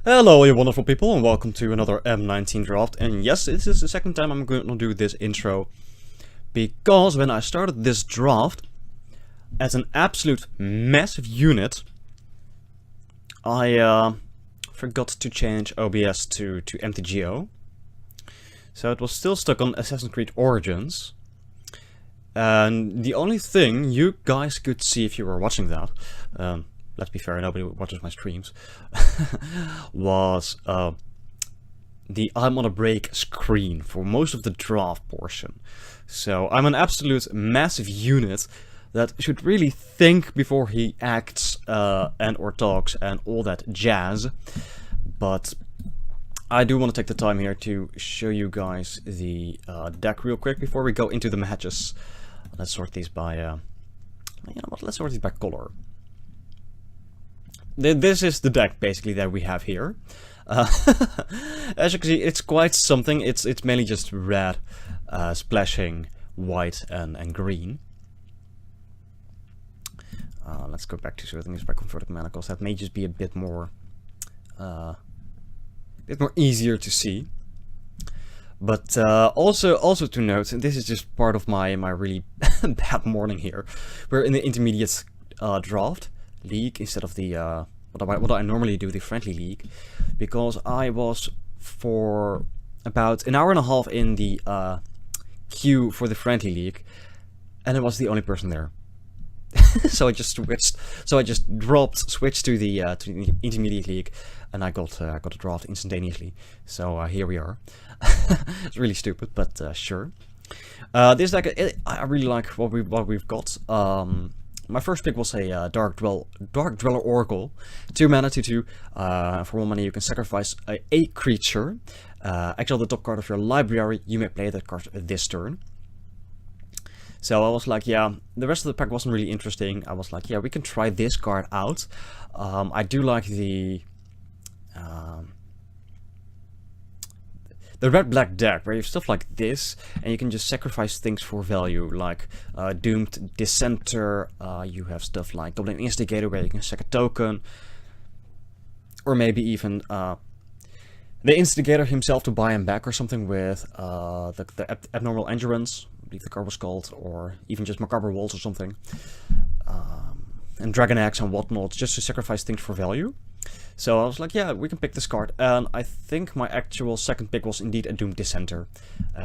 Hello you wonderful people and welcome to another M19 draft. And yes, this is the second time I'm going to do this intro, because when I started this draft as an absolute massive unit, I forgot to change OBS to MTGO. So it was still stuck on Assassin's Creed Origins. And the only thing you guys could see if you were watching that, let's be fair, nobody watches my streams, was the I'm on a break screen for most of the draft portion. So I'm an absolute massive unit that should really think before he acts and or talks and all that jazz. But I do want to take the time here to show you guys the deck real quick before we go into the matches. Let's sort these by, you know what, let's sort these by color. This is the deck basically that we have here. As you can see, it's quite something. It's mainly just red, splashing white and green. Let's go back to certain things by converted mana, because that may just be a bit more easier to see. But also to note, and this is just part of my really bad morning here. We're in the intermediate draft league instead of the what I normally do, the friendly league, because I was for about an hour and a half in the queue for the friendly league, and I was the only person there. So I just switched. So I just switched to the intermediate league, and I got a draft instantaneously. So here we are. It's really stupid, but sure. This deck, I really like what we've got. My first pick was a Dark Dweller Oracle, 2 mana, 2/2. For 1 mana, you can sacrifice a creature. Exile the top card of your library. You may play that card this turn. So I was like, yeah, the rest of the pack wasn't really interesting. I was like, yeah, we can try this card out. I do like the red-black deck, where you have stuff like this, and you can just sacrifice things for value, like Doomed Dissenter. You have stuff like Goblin Instigator, where you can sack a token, or maybe even the Instigator himself to buy him back, or something with the Abnormal Endurance, I believe the card was called, or even just Macabre Waltz or something, and Dragon Axe and whatnot, just to sacrifice things for value. So I was like, yeah, we can pick this card, and I think my actual second pick was indeed a Doomed Dissenter.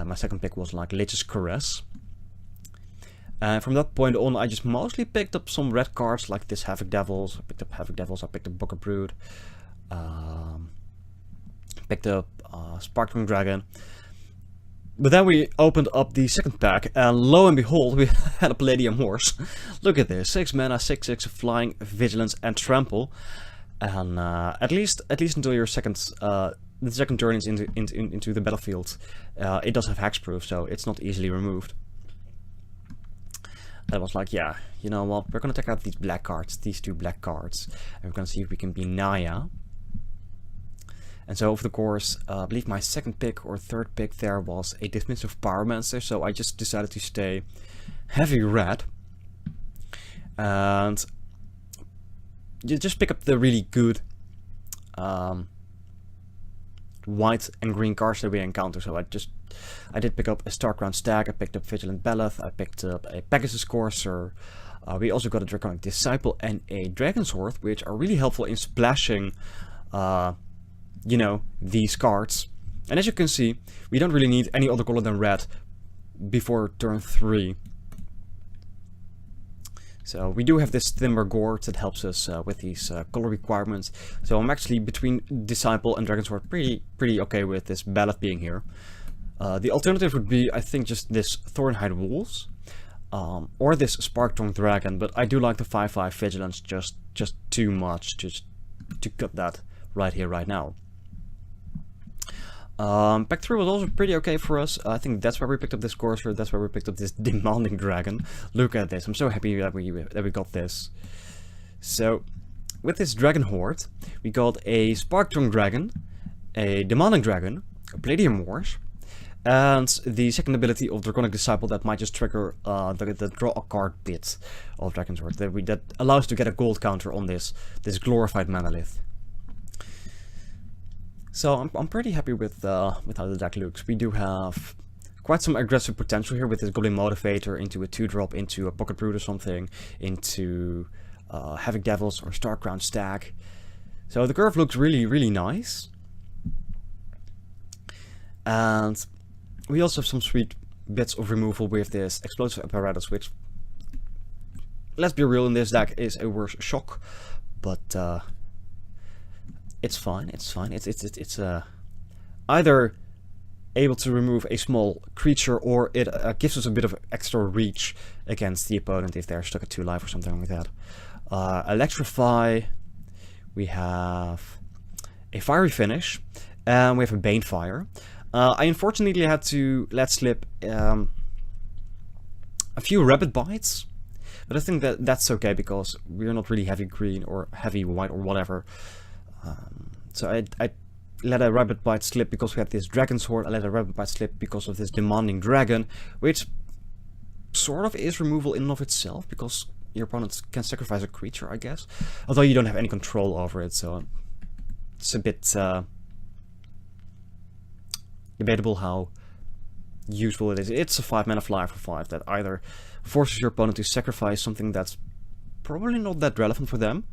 My second pick was like Lich's Caress. And from that point on, I just mostly picked up some red cards, like this Havoc Devils. I picked up Havoc Devils, I picked up Booker Brood, picked up Sparkling Dragon. But then we opened up the second pack, and lo and behold, we had a Palladium Horse. Look at this, 6 mana, 6/6, Flying, Vigilance, and Trample. And at least until your the second turn is into the battlefield, it does have hexproof, so it's not easily removed. I was like, yeah, you know what, we're gonna take out these black cards, these 2 black cards, and we're gonna see if we can be Naya. And so over the course, I believe my second pick or third pick there was a Dismissive Pyromancer, so I just decided to stay heavy red. And you just pick up the really good white and green cards that we encounter. So I did pick up a Starcrowned Stag, I picked up Vigilant Beleth, I picked up a Pegasus Courser. We also got a Draconic Disciple and a Dragon Sword, which are really helpful in splashing, you know, these cards. And as you can see, we don't really need any other color than red before turn 3. So we do have this Timber Gorge that helps us with these color requirements. So I'm actually between Disciple and Dragon Sword pretty okay with this Beleth being here. The alternative would be, I think, just this Thornhide Wolves, or this Spark-Tongue Dragon. But I do like the 5/5 Vigilance just too much to cut that right here, right now. Pack 3 was also pretty okay for us. I think that's where we picked up this Courser, that's where we picked up this Demanding Dragon. Look at this, I'm so happy that we got this. So, with this Dragon Horde, we got a Spark-Tongue Dragon, a Demanding Dragon, a Palladium Horse, and the second ability of Draconic Disciple that might just trigger the draw a card bit of Dragon's Horde, that allows to get a gold counter on this glorified Manalith. So I'm pretty happy with how the deck looks. We do have quite some aggressive potential here with this Goblin Motivator into a 2-drop, into a Pocket Brute or something, into Havoc Devils or Star Crown Stag. So the curve looks really, really nice. And we also have some sweet bits of removal with this Explosive Apparatus, which, let's be real, in this deck is a worse shock. But it's fine, it's fine. It's either able to remove a small creature, or it gives us a bit of extra reach against the opponent if they're stuck at 2 life or something like that. Electrify, we have a Fiery Finish, and we have a Banefire. I unfortunately had to let slip a few Rabbit Bites, but I think that's okay because we're not really heavy green or heavy white or whatever. So I let a Rabbit Bite slip because we had this Dragon Sword. I let a Rabbit Bite slip because of this Demanding Dragon, which sort of is removal in and of itself, because your opponent can sacrifice a creature, I guess. Although you don't have any control over it, so it's a bit debatable how useful it is. It's a 5-mana flyer for 5 that either forces your opponent to sacrifice something that's probably not that relevant for them,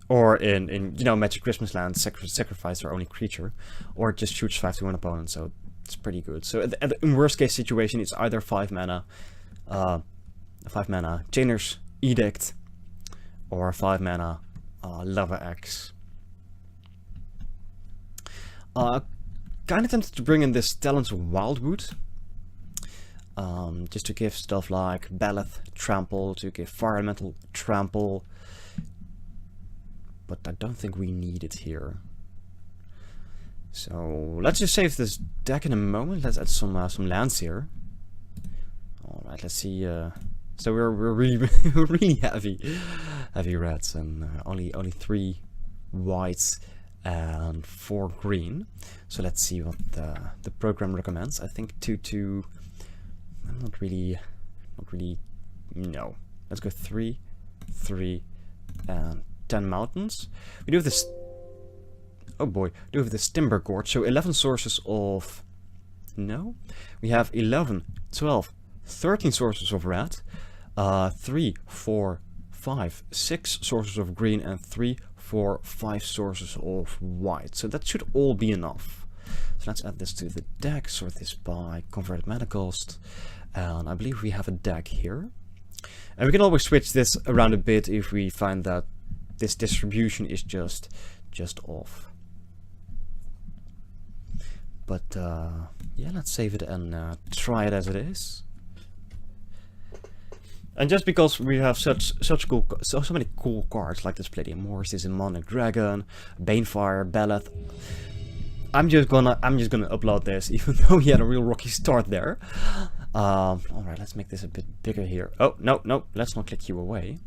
or in you know, Magic Christmas Land, sacrifice their only creature, or just shoots 5 to an opponent, so it's pretty good. So in worst case situation, it's either 5-mana Chainer's Edict, or 5-mana Lava Axe. Kind of tempted to bring in this Talons of Wildwood, just to give stuff like Balleth Trample, to give Fire Elemental Trample, but I don't think we need it here. So let's just save this deck in a moment. Let's add some lands here. All right, let's see. So we're really really heavy reds, and only 3 whites and 4 green. So let's see what the program recommends. I think 2/2. Not really. No. Let's go 3, 3, and 10 mountains. We do have this. Oh boy, we do have this Timber Gorge. So 11 sources of. No, we have 11, 12, 13 sources of red. 3, 4, 5, 6 sources of green, and 3, 4, 5 sources of white. So that should all be enough. So let's add this to the deck, sort this by converted mana cost, and I believe we have a deck here. And we can always switch this around a bit if we find that this distribution is just off. But yeah, let's save it and try it as it is. And just because we have so many cool cards like this Palladium Morse, this Demonic Dragon, Banefire, Balleth, I'm just gonna upload this, even though we had a real rocky start there. Alright, let's make this a bit bigger here. Oh, no, let's not click you away.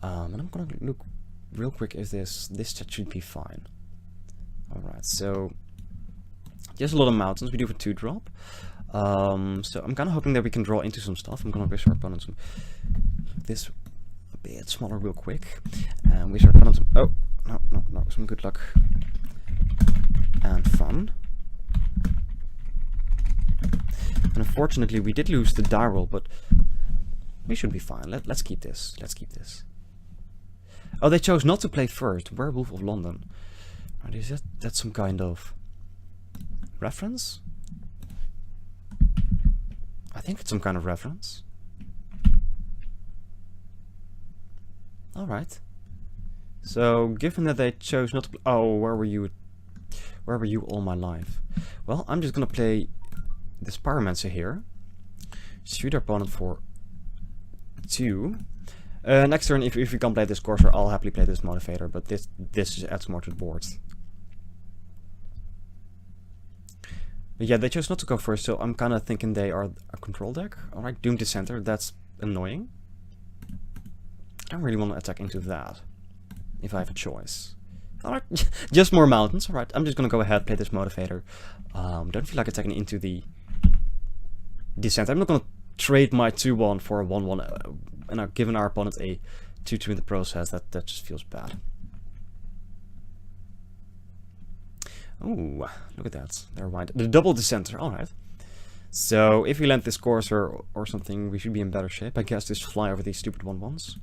And I'm gonna look real quick if this set should be fine. Alright, so there's a lot of mountains. We do have a 2-drop. So I'm kind of hoping that we can draw into some stuff. I'm gonna wish our opponent this a bit smaller real quick. And wish our opponent some, oh, no, some good luck and fun. And unfortunately we did lose the die roll, but we should be fine. Let's keep this. Oh, they chose not to play first. Werewolf of London. Right, is that some kind of reference? I think it's some kind of reference. Alright. So, given that they chose not to play... Oh, where were you all my life? Well, I'm just gonna play this Pyromancer here. Shoot our opponent for 2. Next turn, if we can't play this Courser, I'll happily play this Motivator, but this just adds more to the board. But yeah, they chose not to go first, so I'm kind of thinking they are a control deck. Alright, Doom Dissenter, that's annoying. I don't really want to attack into that, if I have a choice. Alright, just more mountains. Alright, I'm just gonna go ahead, play this Motivator. Don't feel like attacking into the Dissenter. I'm not gonna trade my 2-1 for a 1-1, and giving our opponent a 2-2 in the process. That just feels bad. Oh, look at that. They're right. The double descenter. Alright. So, if we land this course or something, we should be in better shape. I guess just fly over these stupid 1-1s.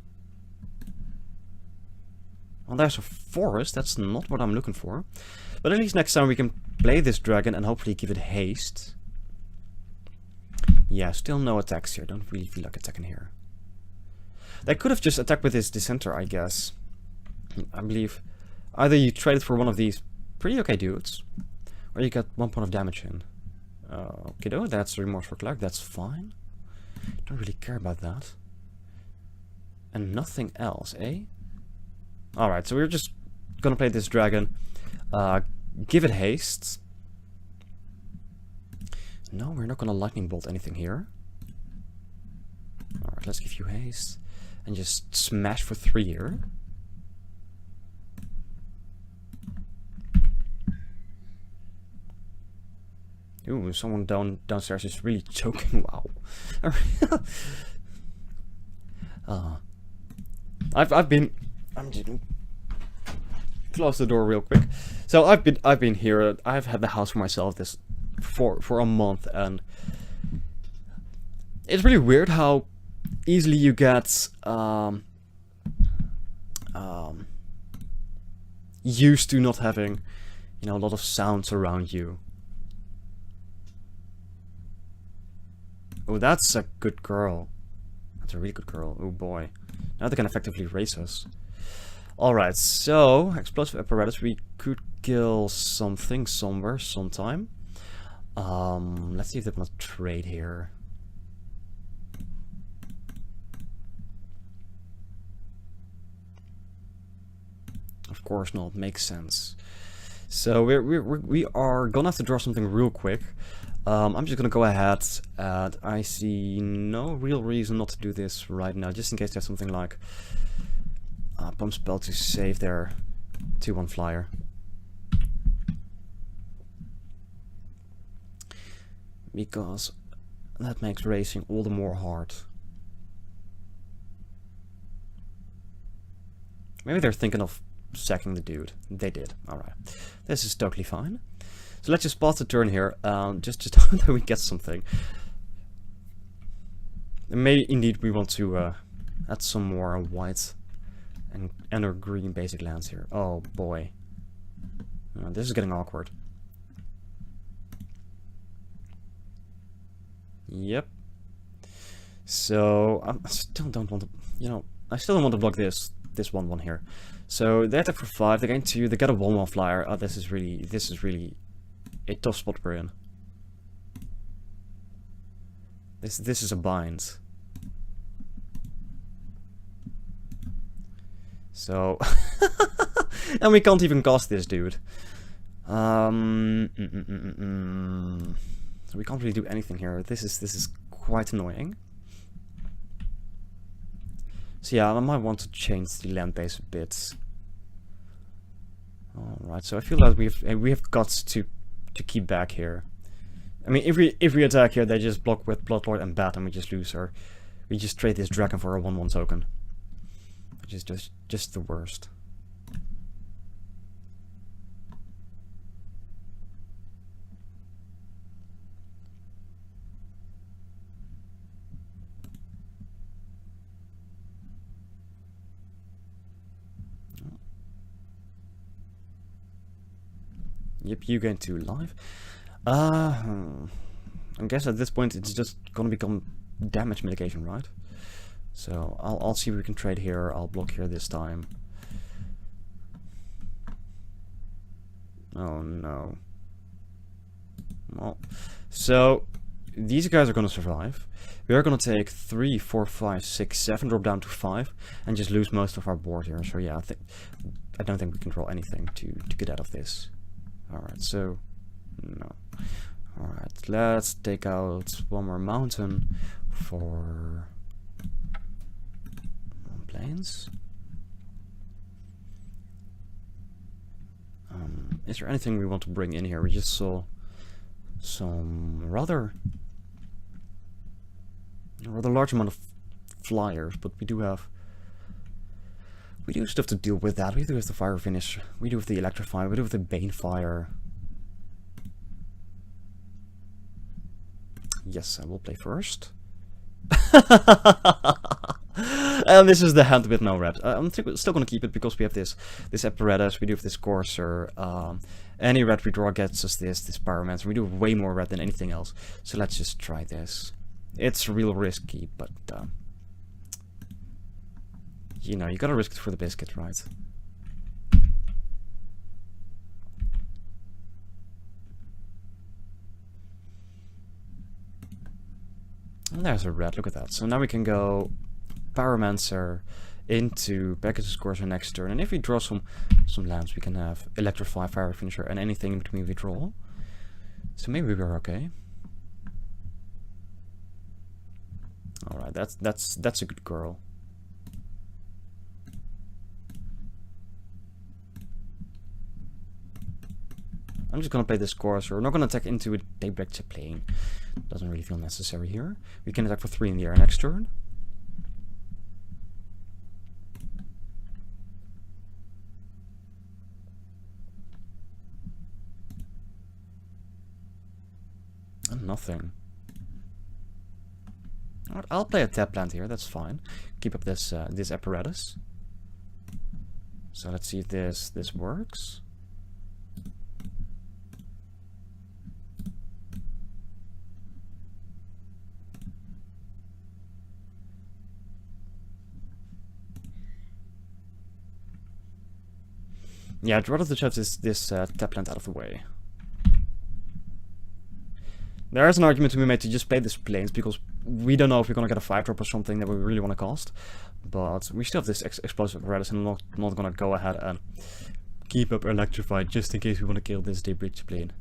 Well, there's a forest. That's not what I'm looking for. But at least next time we can play this dragon and hopefully give it haste. Yeah, still no attacks here. Don't really feel like attacking here. They could have just attacked with this dissenter, I guess. I believe either you traded for one of these pretty okay dudes, or you got 1 point of damage in. Okay, that's Remorse for Clark. That's fine. Don't really care about that. And nothing else, eh? Alright, so we're just gonna play this dragon. Give it haste. No, we're not gonna lightning bolt anything here. Alright, let's give you haste. And just smash for 3 here. Ooh, someone downstairs is really choking. Wow. I'm just close the door real quick. So I've been here. I've had the house for myself for a month, and it's really weird how easily you get used to not having, you know, a lot of sounds around you. Oh, that's a good girl. That's a really good girl. Oh boy. Now they can effectively race us. Alright, so explosive apparatus. We could kill something somewhere, sometime. Let's see if they want to trade here. Of course not. Makes sense. So we are gonna have to draw something real quick. I'm just gonna go ahead, and I see no real reason not to do this right now, just in case there's something like pump spell to save their 2-1 flyer. Because that makes racing all the more hard. Maybe they're thinking of sacking the dude. They did. Alright. This is totally fine. So let's just pause the turn here, just that we get something. May indeed we want to add some more white and or green basic lands here. Oh boy. This is getting awkward. Yep. So I still don't want to, you know, I still don't want to block this 1-1 here. So they attack for 5, they're going to, they get a 1-1 flyer. Oh, this is really a tough spot we're in. This is a bind. So and we can't even cast this dude. So we can't really do anything here. This is quite annoying. So yeah, I might want to change the land base a bit. Alright, so I feel like we have got to keep back here. I mean, if we attack here, they just block with Bloodlord and Bat, and we just lose her. We just trade this dragon for a 1-1 token, which is just the worst. Yep, you gain 2 life. I guess at this point it's just gonna become damage mitigation, right? So I'll see if we can trade here. I'll block here this time. Oh no. Well, so these guys are gonna survive. We are gonna take 3, 4, 5, 6, 7, drop down to 5, and just lose most of our board here. So yeah, I don't think we can draw anything to get out of this. Alright, so no. Alright, let's take out one more mountain for plains. Is there anything we want to bring in here? We just saw some rather large amount of flyers, but we do stuff to deal with that. We do have the fire finish, we do have the electrify, we do have the bane fire. Yes, I will play first. And this is the hand with no red. I'm still gonna keep it because we have this apparatus, we do have this courser. Any red we draw gets us this pyromancer. We do way more red than anything else. So let's just try this. It's real risky, but you know, you gotta risk it for the biscuit, right? And there's a red, look at that. So now we can go pyromancer into Pegasus courser next turn, and if we draw some lands, we can have electrify, fire finisher, and anything in between we draw. So maybe we're okay. All right, that's a good girl. I'm just gonna play this courser. We're not gonna attack into a daybreak plane. Doesn't really feel necessary here. We can attack for 3 in the air next turn. And nothing. Alright, I'll play a tap land here, that's fine. Keep up this this apparatus. So let's see if this works. Yeah, I'd rather just have this tap land out of the way. There is an argument to be made to just play this planes, because we don't know if we're gonna get a 5-drop or something that we really want to cast. But we still have this explosive apparatus, and I'm not gonna go ahead and keep up electrified just in case we want to kill this debris plane.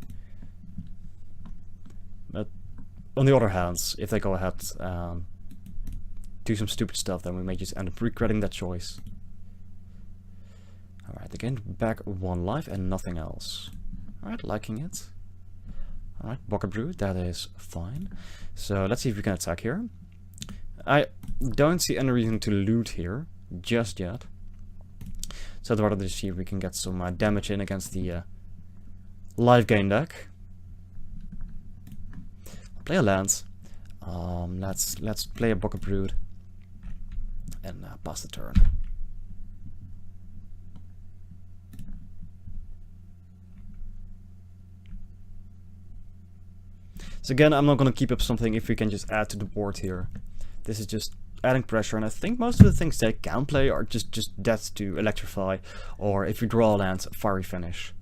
But on the other hand, if they go ahead and do some stupid stuff, then we may just end up regretting that choice. Alright, again, back 1 life and nothing else. Alright, liking it. Alright, Bucket Brew, that is fine. So let's see if we can attack here. I don't see any reason to loot here just yet. So I'd rather just see if we can get some damage in against the life gain deck. I'll play a land. Let's play a Bucket Brood and pass the turn. So again, I'm not going to keep up something if we can just add to the board here. This is just adding pressure, and I think most of the things they can play are just dead to electrify, or if you draw a land, fiery finish.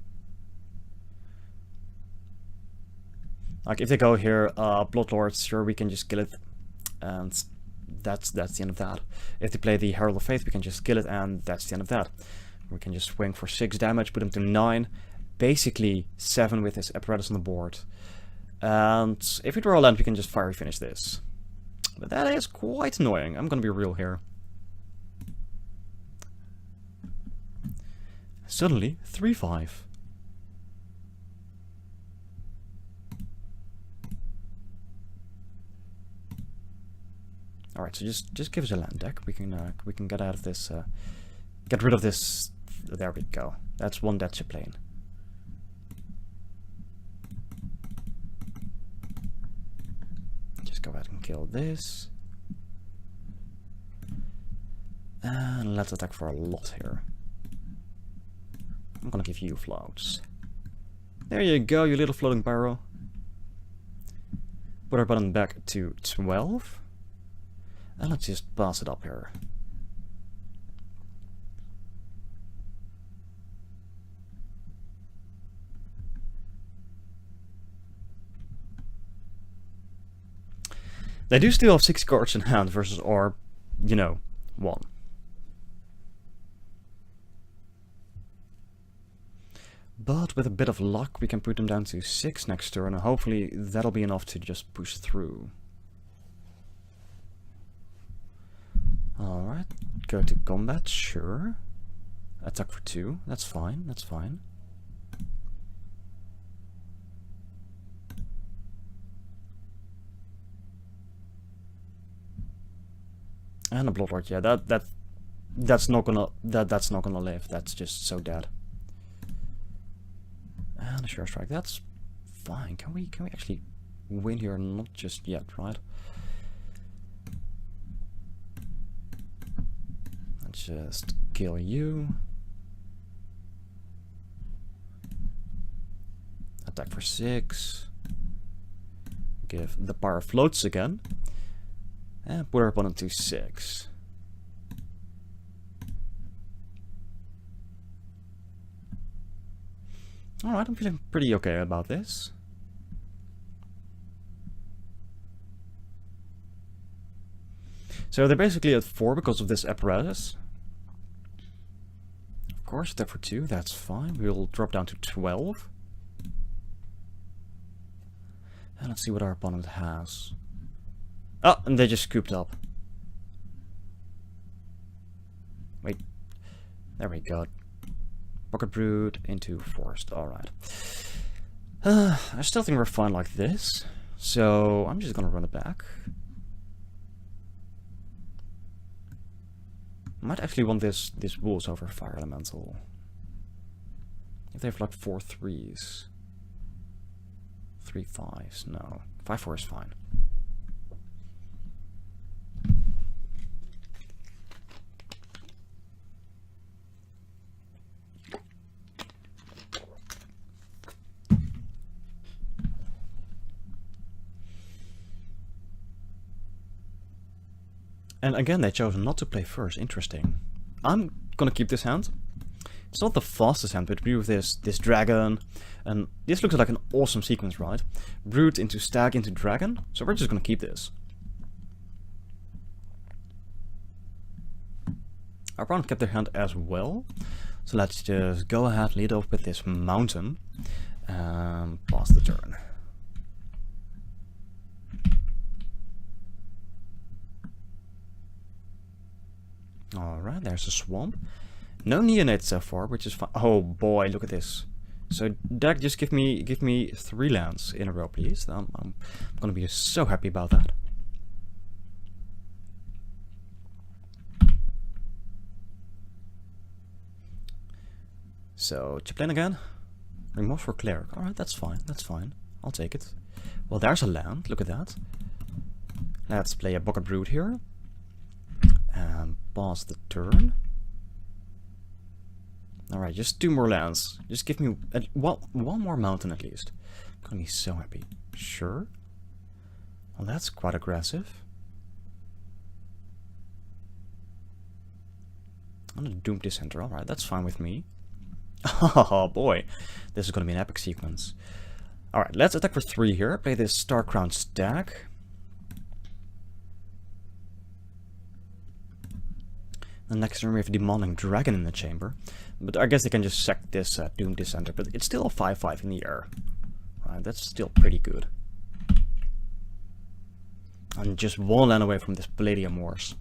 Like if they go here, Bloodlord, sure, we can just kill it, and that's the end of that. If they play the Herald of Faith, we can just kill it, and that's the end of that. We can just swing for 6 damage, put them to 9, basically 7 with this apparatus on the board. And if we draw a land, we can just fiery finish this. But that is quite annoying. I'm gonna be real here. Suddenly, 3-5. Alright, so just give us a land deck. We can get out of this. Get rid of this. There we go. That's 1 dead plane. Go ahead and kill this. And let's attack for a lot here. I'm gonna give you floats. There you go, you little floating pyro. Put our button back to 12. And let's just pass it up here. They do still have 6 cards in hand versus our, you know, 1. But with a bit of luck, we can put them down to 6 next turn, and hopefully that'll be enough to just push through. Alright, go to combat, sure. Attack for 2, that's fine, that's fine. And a Bloodlord, yeah, that's not gonna live. That's just so dead. And a Sure Strike, that's fine. Can we actually win here? Not just yet, right? Let's just kill you. Attack for 6. Give the power floats again. And put our opponent to 6. Alright, I'm feeling pretty okay about this. So they're basically at 4 because of this apparatus. Of course, attack for 2, that's fine. We'll drop down to 12. And let's see what our opponent has. Oh, and they just scooped up. Wait. There we go. Pocket Brood into Forest. Alright. I still think we're fine like this. So I'm just gonna run it back. I might actually want this Wolves over Fire Elemental. If they have like 4 3s. 3 5s. No. 5 4 is fine. And again, they chose not to play first. Interesting. I'm gonna keep this hand. It's not the fastest hand, but with this dragon, and this looks like an awesome sequence, right? Brood into Stag into Dragon. So we're just gonna keep this. Our opponent kept their hand as well. So let's just go ahead, lead off with this Mountain, and pass the turn. Alright, there's a swamp. No neonates so far, which is fine. Oh boy, look at this. So deck, just give me 3 lands in a row, please. I'm gonna be so happy about that. So chip lane again. Remorse for Cleric. Alright, that's fine. That's fine. I'll take it. Well, there's a land. Look at that. Let's play a Bucket Brood here. And pass the turn. Alright, just 2 more lands. Just give me one more mountain at least. I'm gonna be so happy. Sure. Well, that's quite aggressive. I'm gonna Doom Dissenter. Alright, that's fine with me. Oh boy. This is gonna be an epic sequence. Alright, let's attack for 3 here. Play this Star Crown Stag. And next turn we have Demonic Dragon in the chamber. But I guess they can just sack this Doom Dissenter. But it's still a 5-5 in the air. Right, that's still pretty good. I'm just 1 land away from this Palladium Wars.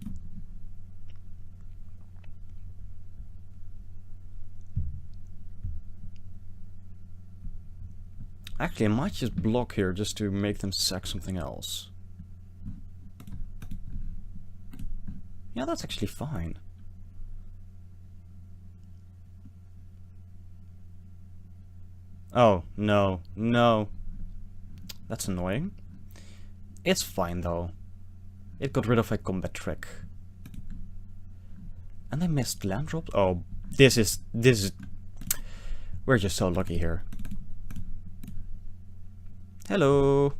Actually, I might just block here just to make them sack something else. Yeah, that's actually fine. Oh, no, no. That's annoying. It's fine though. It got rid of a combat trick. And I missed land drops. Oh, this is... We're just so lucky here. Hello.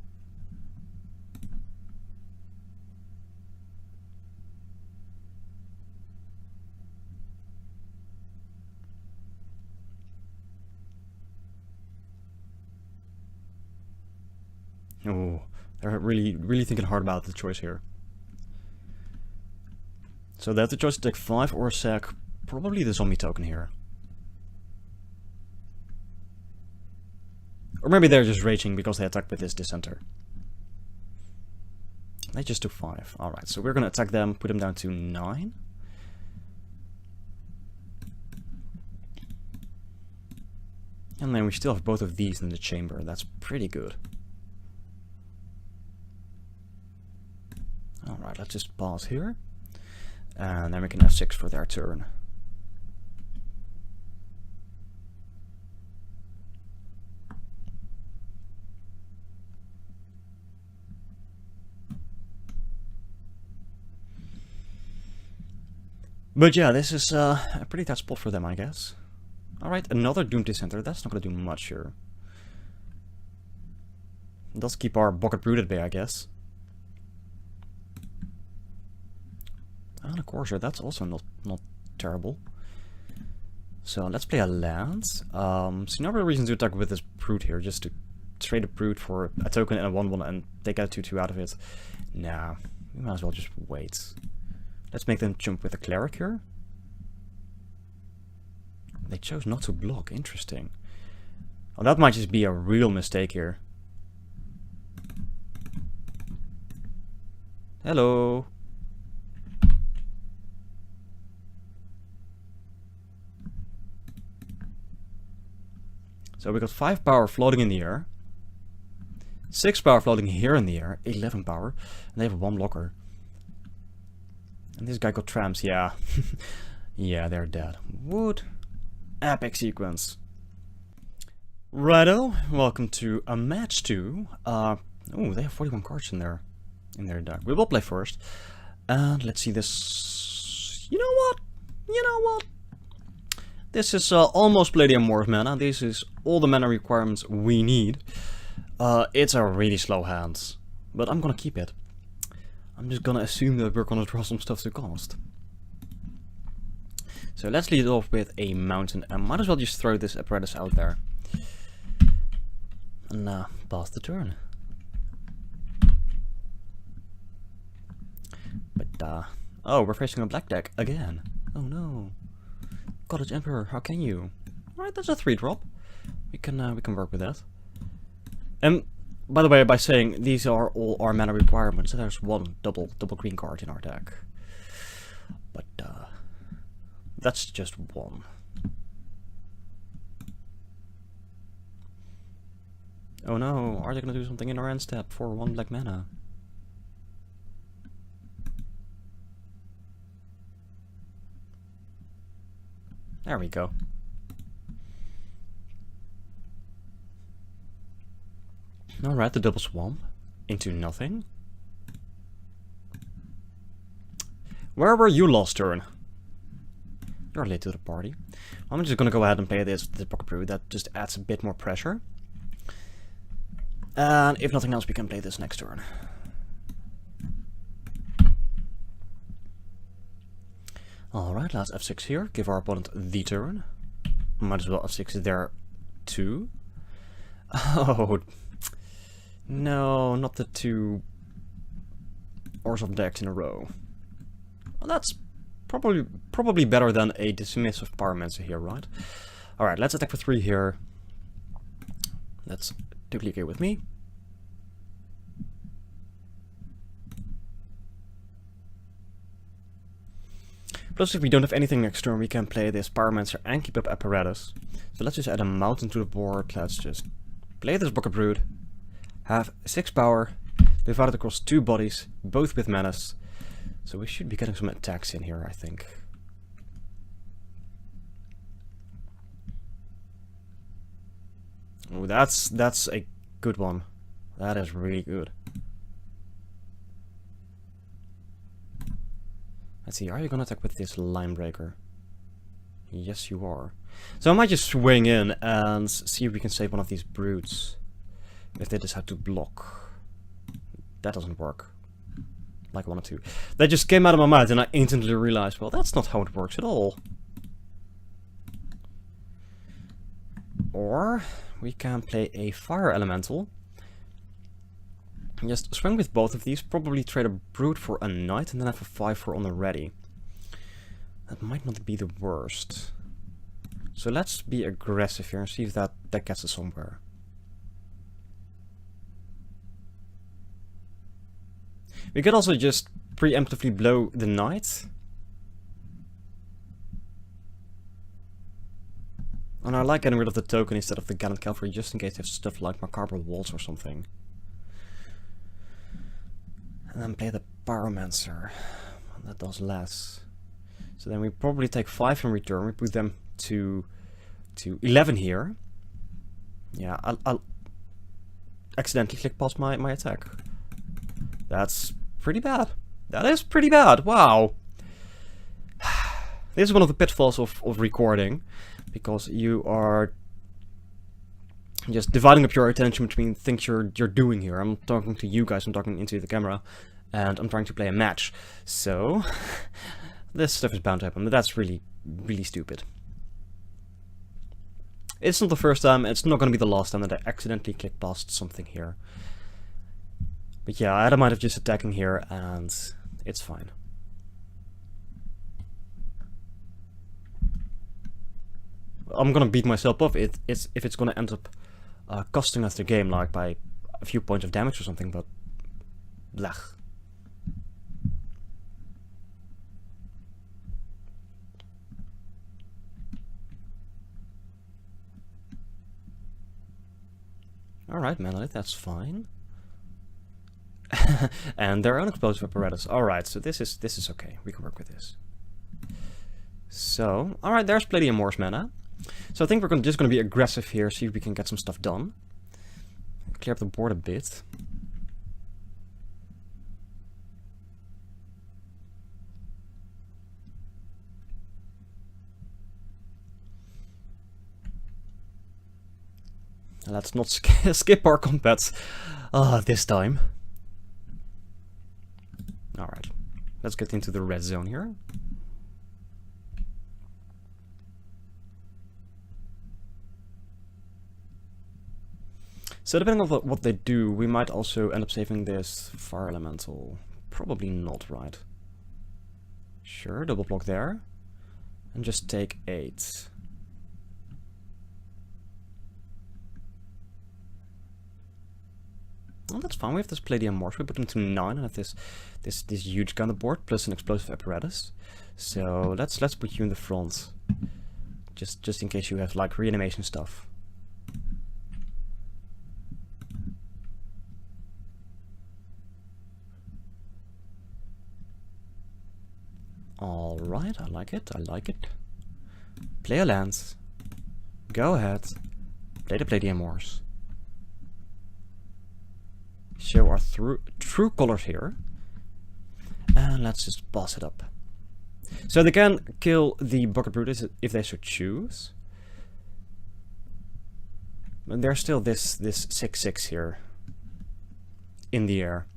Oh, they're really thinking hard about the choice here. So they have the choice to take 5 or sack probably the zombie token here. Or maybe they're just raging because they attacked with this dissenter. They just took 5. Alright, so we're gonna attack them, put them down to 9. And then we still have both of these in the chamber. That's pretty good. Alright, let's just pause here. And then we can F6 for their turn. But yeah, this is a pretty tight spot for them, I guess. Alright, another Doom Center. That's not gonna do much here. It does keep our Bucket Brood at bay, I guess. And a Courser, that's also not terrible. So let's play a land. So no real reason to attack with this Brood here, just to trade a Brood for a token and a 1/1 and take a 2/2 out of it. Nah, we might as well just wait. Let's make them jump with a Cleric here. They chose not to block, interesting. Oh, that might just be a real mistake here. Hello. So we got 5 power floating in the air, 6 power floating here in the air, 11 power, and they have 1 blocker. And this guy got tramps, yeah. Yeah, they're dead. Wood. Epic sequence. Righto, welcome to a match 2. Oh, they have 41 cards in their deck. We will play first. And let's see this. You know what? This is almost Palladium Morph mana. This is all the mana requirements we need. It's a really slow hand, but I'm gonna keep it. I'm just gonna assume that we're gonna draw some stuff to cast. So let's lead off with a mountain. I might as well just throw this apparatus out there. And pass the turn. But oh, we're facing a black deck again. Oh no. Cottage Emperor, how can you? Alright, that's a 3-drop. We can work with that. And by the way, by saying these are all our mana requirements, there's one double green card in our deck. But that's just one. Oh no, are they gonna do something in our end step for 1 black mana? There we go. Alright, the double swamp into nothing. Where were you last turn? You're late to the party. I'm just gonna go ahead and play this Bucket Brood. That just adds a bit more pressure. And if nothing else, we can play this next turn. Alright, last F6 here. Give our opponent the turn. Might as well F6 there too. Oh, no, not the 2 Orzhov decks in a row. Well, that's probably better than a dismissive Pyromancer here, right? Alright, let's attack for 3 here. That's totally okay with me. Plus, if we don't have anything next turn, we can play this Pyromancer and keep up Apparatus. So let's just add a mountain to the board. Let's just play this Bucket Brood. Have 6 power. Divide it across 2 bodies, both with menace. So we should be getting some attacks in here, I think. Oh, that's a good one. That is really good. Let's see, are you gonna attack with this Line Breaker? Yes, you are. So I might just swing in and see if we can save one of these brutes. If they decide to block. That doesn't work. Like I wanted to. That just came out of my mind and I instantly realized, well, that's not how it works at all. Or we can play a Fire Elemental. Just swing with both of these, probably trade a Brood for a Knight and then have a 5/4 on the ready. That might not be the worst. So let's be aggressive here and see if that gets us somewhere. We could also just preemptively blow the Knight. And I like getting rid of the token instead of the Gallant Cavalry just in case they have stuff like Macabre Waltz or something. And then play the Pyromancer. That does less. So then we probably take 5 in return. We put them to 11 here. Yeah, I'll accidentally click past my attack. That's pretty bad. That is pretty bad. Wow. This is one of the pitfalls of recording, because you are just dividing up your attention between things you're doing here. I'm talking to you guys, I'm talking into the camera, and I'm trying to play a match. So, this stuff is bound to happen, but that's really, really stupid. It's not the first time, it's not going to be the last time that I accidentally click past something here. But yeah, I don't mind of just attacking here, and it's fine. I'm gonna beat myself up if it's gonna end up costing us the game, like by a few points of damage or something, but blech. Alright, Monolith, that's fine. And their own explosive apparatus. Alright, so this is okay. We can work with this. So, alright, there's plenty of Morse mana. So I think we're just going to be aggressive here, see if we can get some stuff done. Clear up the board a bit. Let's not skip our combats this time. Alright, let's get into the red zone here. So depending on what they do, we might also end up saving this fire elemental. Probably not, right? Sure, double block there. And just take 8. Well, that's fine. We have this Palladium Morse. We put them to 9 and have this huge guy on the board plus an explosive apparatus. So let's put you in the front, just in case you have like reanimation stuff. Alright, I like it, I like it. Play a lance. Go ahead. Play the Palladium Morse. Show our true colors here. And let's just boss it up. So they can kill the Bucket Brute if they so choose. But there's still this 6/6 here in the air.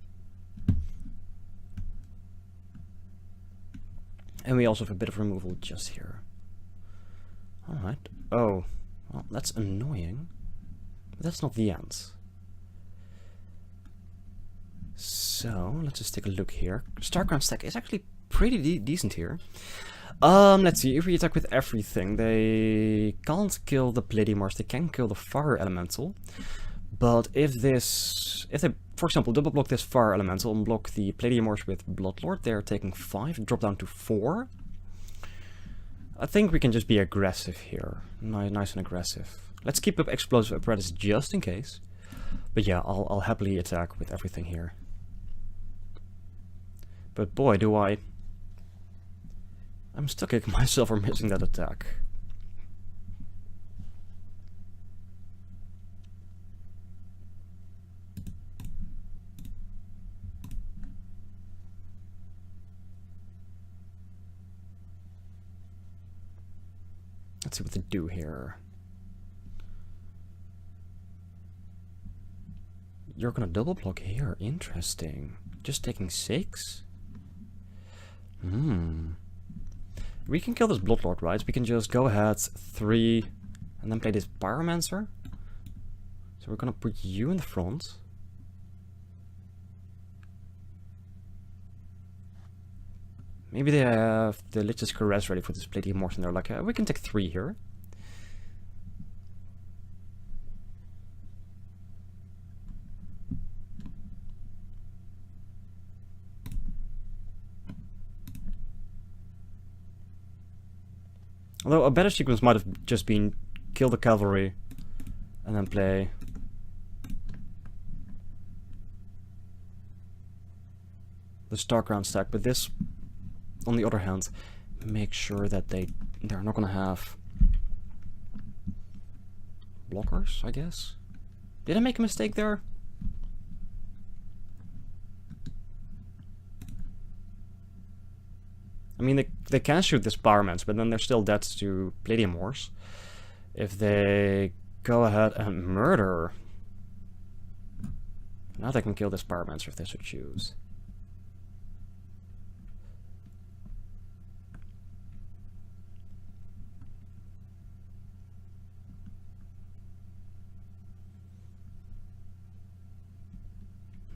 And we also have a bit of removal just here. Alright. Oh, well, that's annoying. But that's not the end. So, let's just take a look here. Starground stack is actually pretty decent here. Let's see, if we attack with everything, they can't kill the Palladium Morse, they can kill the Fire Elemental. But if they, for example, double block this Fire Elemental and block the Palladium Morse with Bloodlord, they're taking 5, drop down to 4. I think we can just be aggressive here. Nice and aggressive. Let's keep up explosive apparatus just in case. But yeah, I'll happily attack with everything here. But boy, do I'm still kicking myself for missing that attack. Let's see what they do here. You're gonna double block here. Interesting. Just taking 6? We can kill this Bloodlord, right? We can just go ahead 3 and then play this Pyromancer. So we're gonna put you in the front. Maybe they have the Lich's Caress ready for this Palladium Morse and they're like, we can take 3 here. Although a better sequence might have just been kill the cavalry and then play the Starground stack, but this, on the other hand, make sure that they're not gonna have blockers, I guess. Did I make a mistake there? I mean, they can shoot the Sparmans, but then they're still dead to Pladiamors. If they go ahead and murder... Now they can kill the Sparmans if they so choose.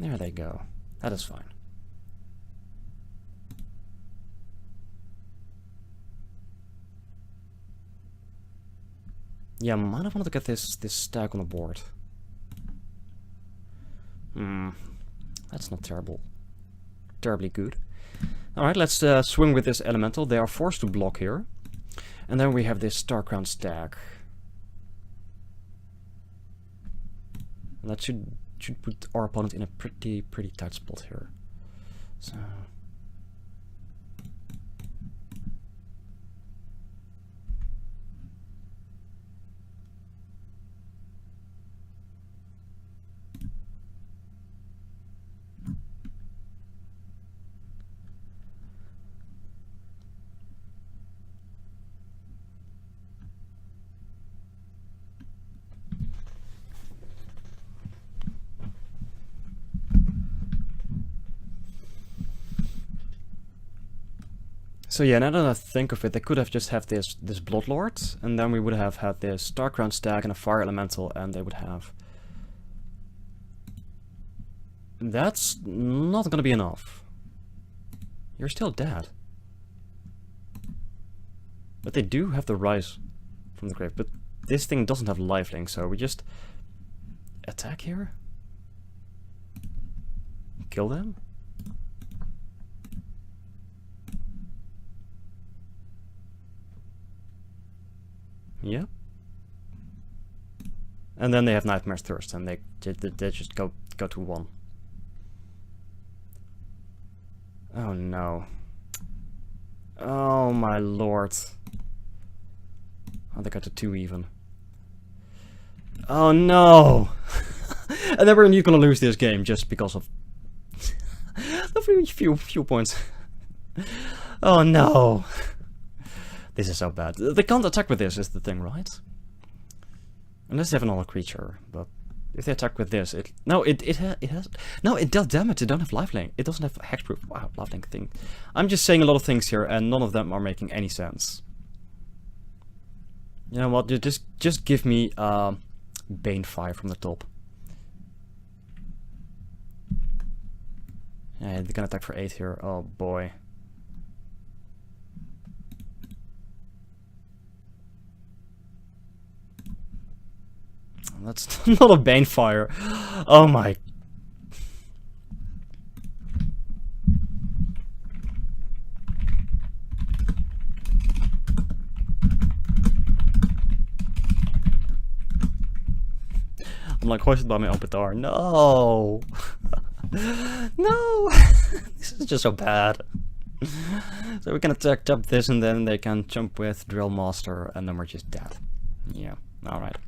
There they go. That is fine. Yeah, might have wanted to get this stack on the board. That's not terribly good. Alright, let's swing with this elemental. They are forced to block here. And then we have this Star Crown stack. And that should put our opponent in a pretty tight spot here. So... So yeah, now that I think of it, they could have just had this Bloodlord, and then we would have had this Star Crown stack and a Fire Elemental, and they would have... That's not gonna be enough. You're still dead. But they do have the Rise from the grave, but this thing doesn't have lifelink, so we just... attack here? Kill them? Yeah. And then they have Nightmare's Thirst, and they just go to 1. Oh no. Oh my lord. Oh, they got to 2 even. Oh no! And then we're gonna lose this game just because of a few points. Oh no! This is so bad. They can't attack with this, is the thing, right? Unless they have another creature, but if they attack with this, it does damage. It don't have lifelink. It doesn't have hexproof. Wow, lifelink thing. I'm just saying a lot of things here, and none of them are making any sense. You know what? Just give me Bane 5 from the top. Yeah, they can attack for 8 here. Oh boy. That's not a Banefire. Oh my. I'm like hoisted by my own petard. No. No. This is just so bad. So we can attack, jump this, and then they can jump with Drill Master, and then we're just dead. Yeah. Alright.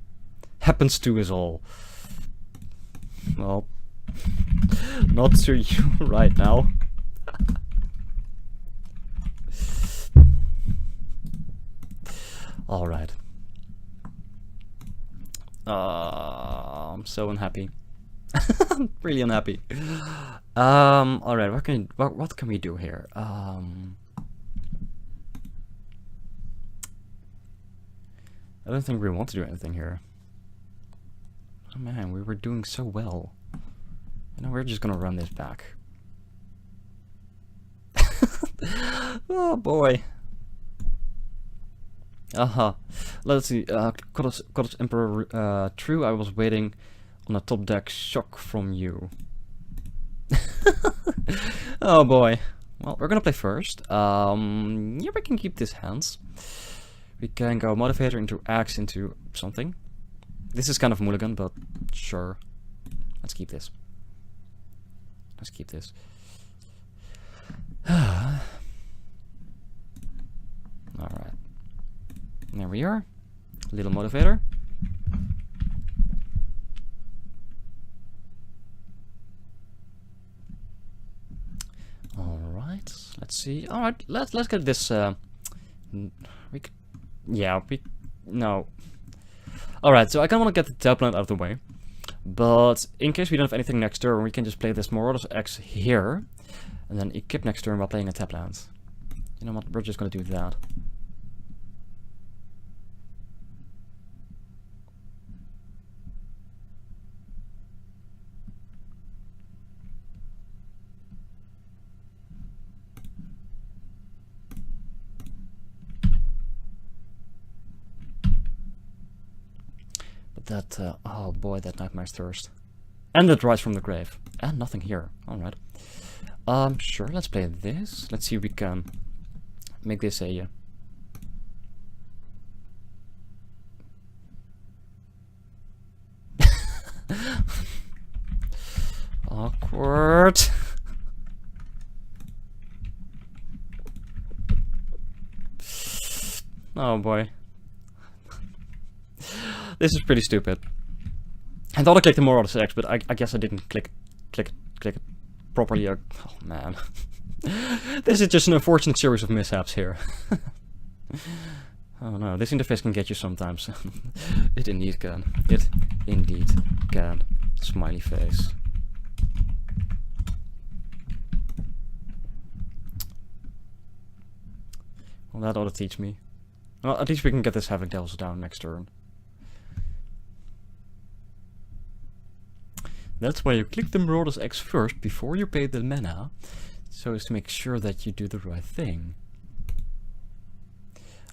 Happens to us all. Well, not to you right now. Alright. I'm so unhappy. Really unhappy. Alright, what can we do here? I don't think we want to do anything here. Oh man, we were doing so well. You know, we're just gonna run this back. Oh boy. Let's see. Goddess Emperor, true, I was waiting on a top deck shock from you. Oh boy. Well, we're gonna play first. Yeah, we can keep these hands. We can go Motivator into Axe into something. This is kind of mulligan, but sure. Let's keep this. Let's keep this. Alright. There we are. Little Motivator. Alright. Let's see. All right, let's get this. No. All right, so I kind of want to get the tablet out of the way, but in case we don't have anything next turn, we can just play this Marauders X here, and then equip next turn while playing a tablet. You know what? We're just gonna do that. That, oh boy, that Nightmare's Thirst. And it Rise from the Grave. And nothing here. Alright. Sure, let's play this. Let's see if we can make this a... Awkward. Oh boy. This is pretty stupid. I thought I clicked the Marauders X, but I guess I didn't click it properly. Oh man. This is just an unfortunate series of mishaps here. Oh no, this interface can get you sometimes. It indeed can. It indeed can. Smiley face. Well, that ought to teach me. Well, at least we can get this Havoc Devils down next turn. That's why you click the Marauders X first before you pay the mana, so as to make sure that you do the right thing.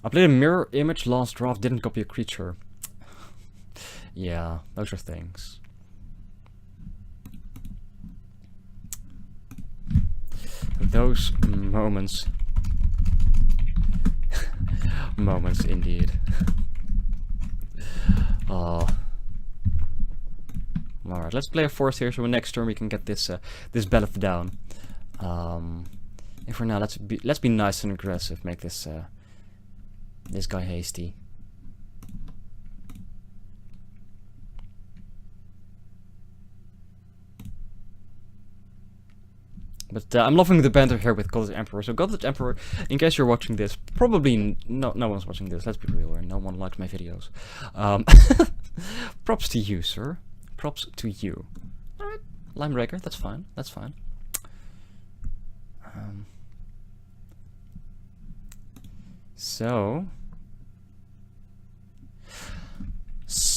I played a mirror image last draft, didn't copy a creature. Yeah, those are things. Those moments. Moments indeed. Oh. Alright, let's play a forest here, so next turn we can get this this Beleth down. And for now, let's be nice and aggressive. Make this this guy hasty. But I'm loving the banter here with Godless Emperor. So Godless Emperor, in case you're watching this, probably no one's watching this. Let's be real, no one likes my videos. Props to you, sir. Props to you. Alright, Limebreaker, that's fine, that's fine. So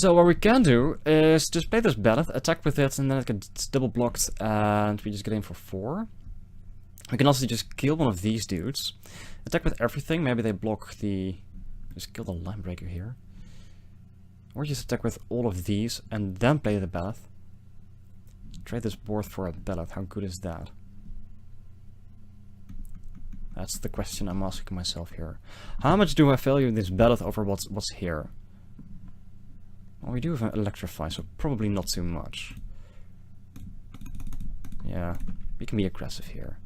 what we can do is just play this Beleth, attack with it, and then it gets double blocked, and we just get in for 4. We can also just kill one of these dudes, attack with everything, maybe they block the... Just kill the Limebreaker here. Or just attack with all of these, and then play the Beleth. Trade this board for a Beleth, how good is that? That's the question I'm asking myself here. How much do I value this Beleth over what's here? Well, we do have an Electrify, so probably not too much. Yeah, we can be aggressive here.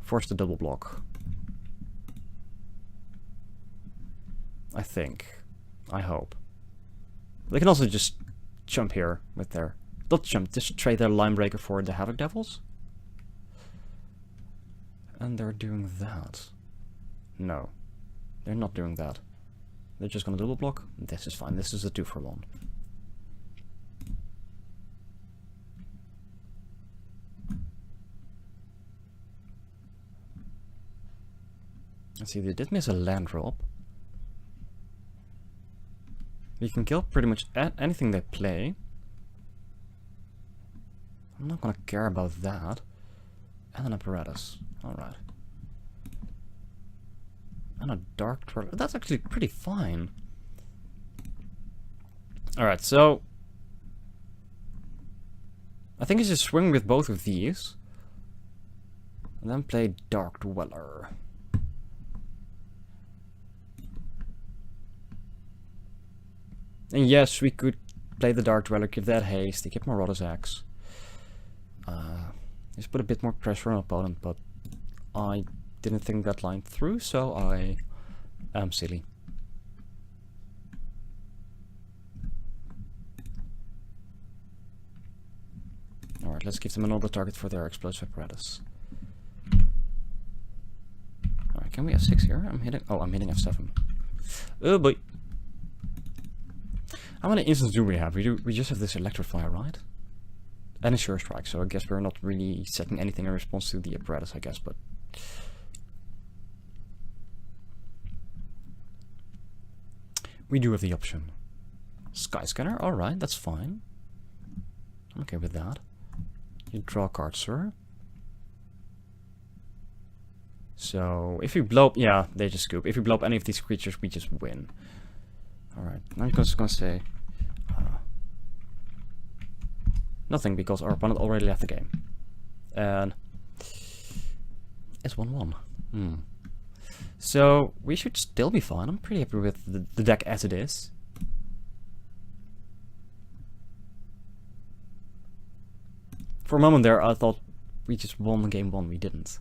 Force the double block. I think. I hope. They can also just jump here with their... Not jump, just trade their Limebreaker for the Havoc Devils. And they're doing that. No. They're not doing that. They're just gonna double block. This is fine. This is a 2-for-1. Let's see, they did miss a land drop. We can kill pretty much anything they play. I'm not gonna care about that. And an apparatus. Alright. And a dark turtle. That's actually pretty fine. Alright, so I think it's just swing with both of these. And then play Dark Dweller. And yes, we could play the Dark Dweller, give that haste, keep Marauders Axe. Just put a bit more pressure on opponent, but I didn't think that line through, so I am silly. Alright, let's give them another target for their explosive apparatus. Can we F6 here? I'm hitting F7. Oh boy. How many instances do we have? We just have this electrify, right? And a sure strike, so I guess we're not really setting anything in response to the apparatus, I guess, but... we do have the option. Sky Scanner, alright, that's fine. I'm okay with that. You draw a card, sir. So, if we blow up, yeah, they just scoop. If we blow up any of these creatures, we just win. Alright, I'm just gonna say... nothing, because our opponent already left the game. And... it's 1-1. So, we should still be fine. I'm pretty happy with the deck as it is. For a moment there, I thought we just won game 1. We didn't.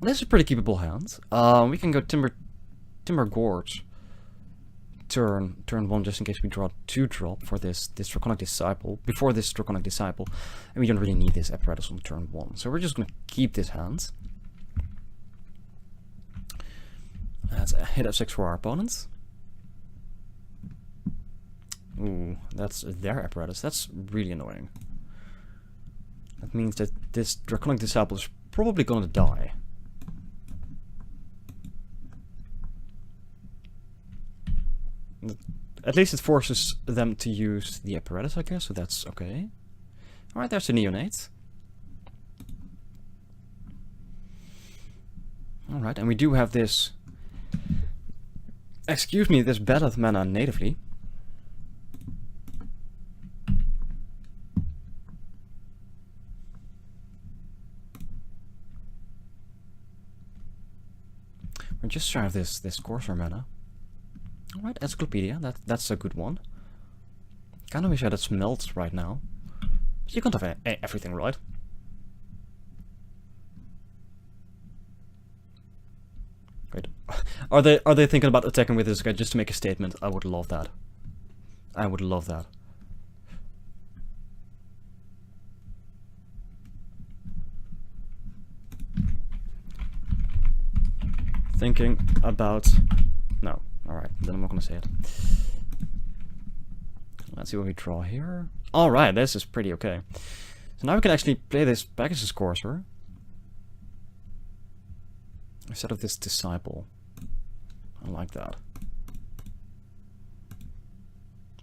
This is a pretty keepable hand. We can go Timber Gorge. Turn 1, just in case we draw 2 drop for this Draconic Disciple. Before this Draconic Disciple. And we don't really need this apparatus on turn 1. So we're just going to keep this hand. That's a hit F6 for our opponents. Ooh, that's their apparatus. That's really annoying. That means that this Draconic Disciple is probably gonna die. At least it forces them to use the apparatus, I guess, so that's okay. Alright, there's the Neonate. Alright, and we do have this... excuse me, this Ballad mana natively. We're just shy of this Corsair mana. Alright, Encyclopedia, that's a good one. Kinda wish I had Smelt right now. But you can't have everything, right? Wait, are they thinking about attacking with this guy just to make a statement? I would love that. I would love that. Thinking about... no. Alright, then I'm not gonna say it. Let's see what we draw here. Alright, this is pretty okay. So now we can actually play this Pegasus Courser instead of this Disciple. I like that.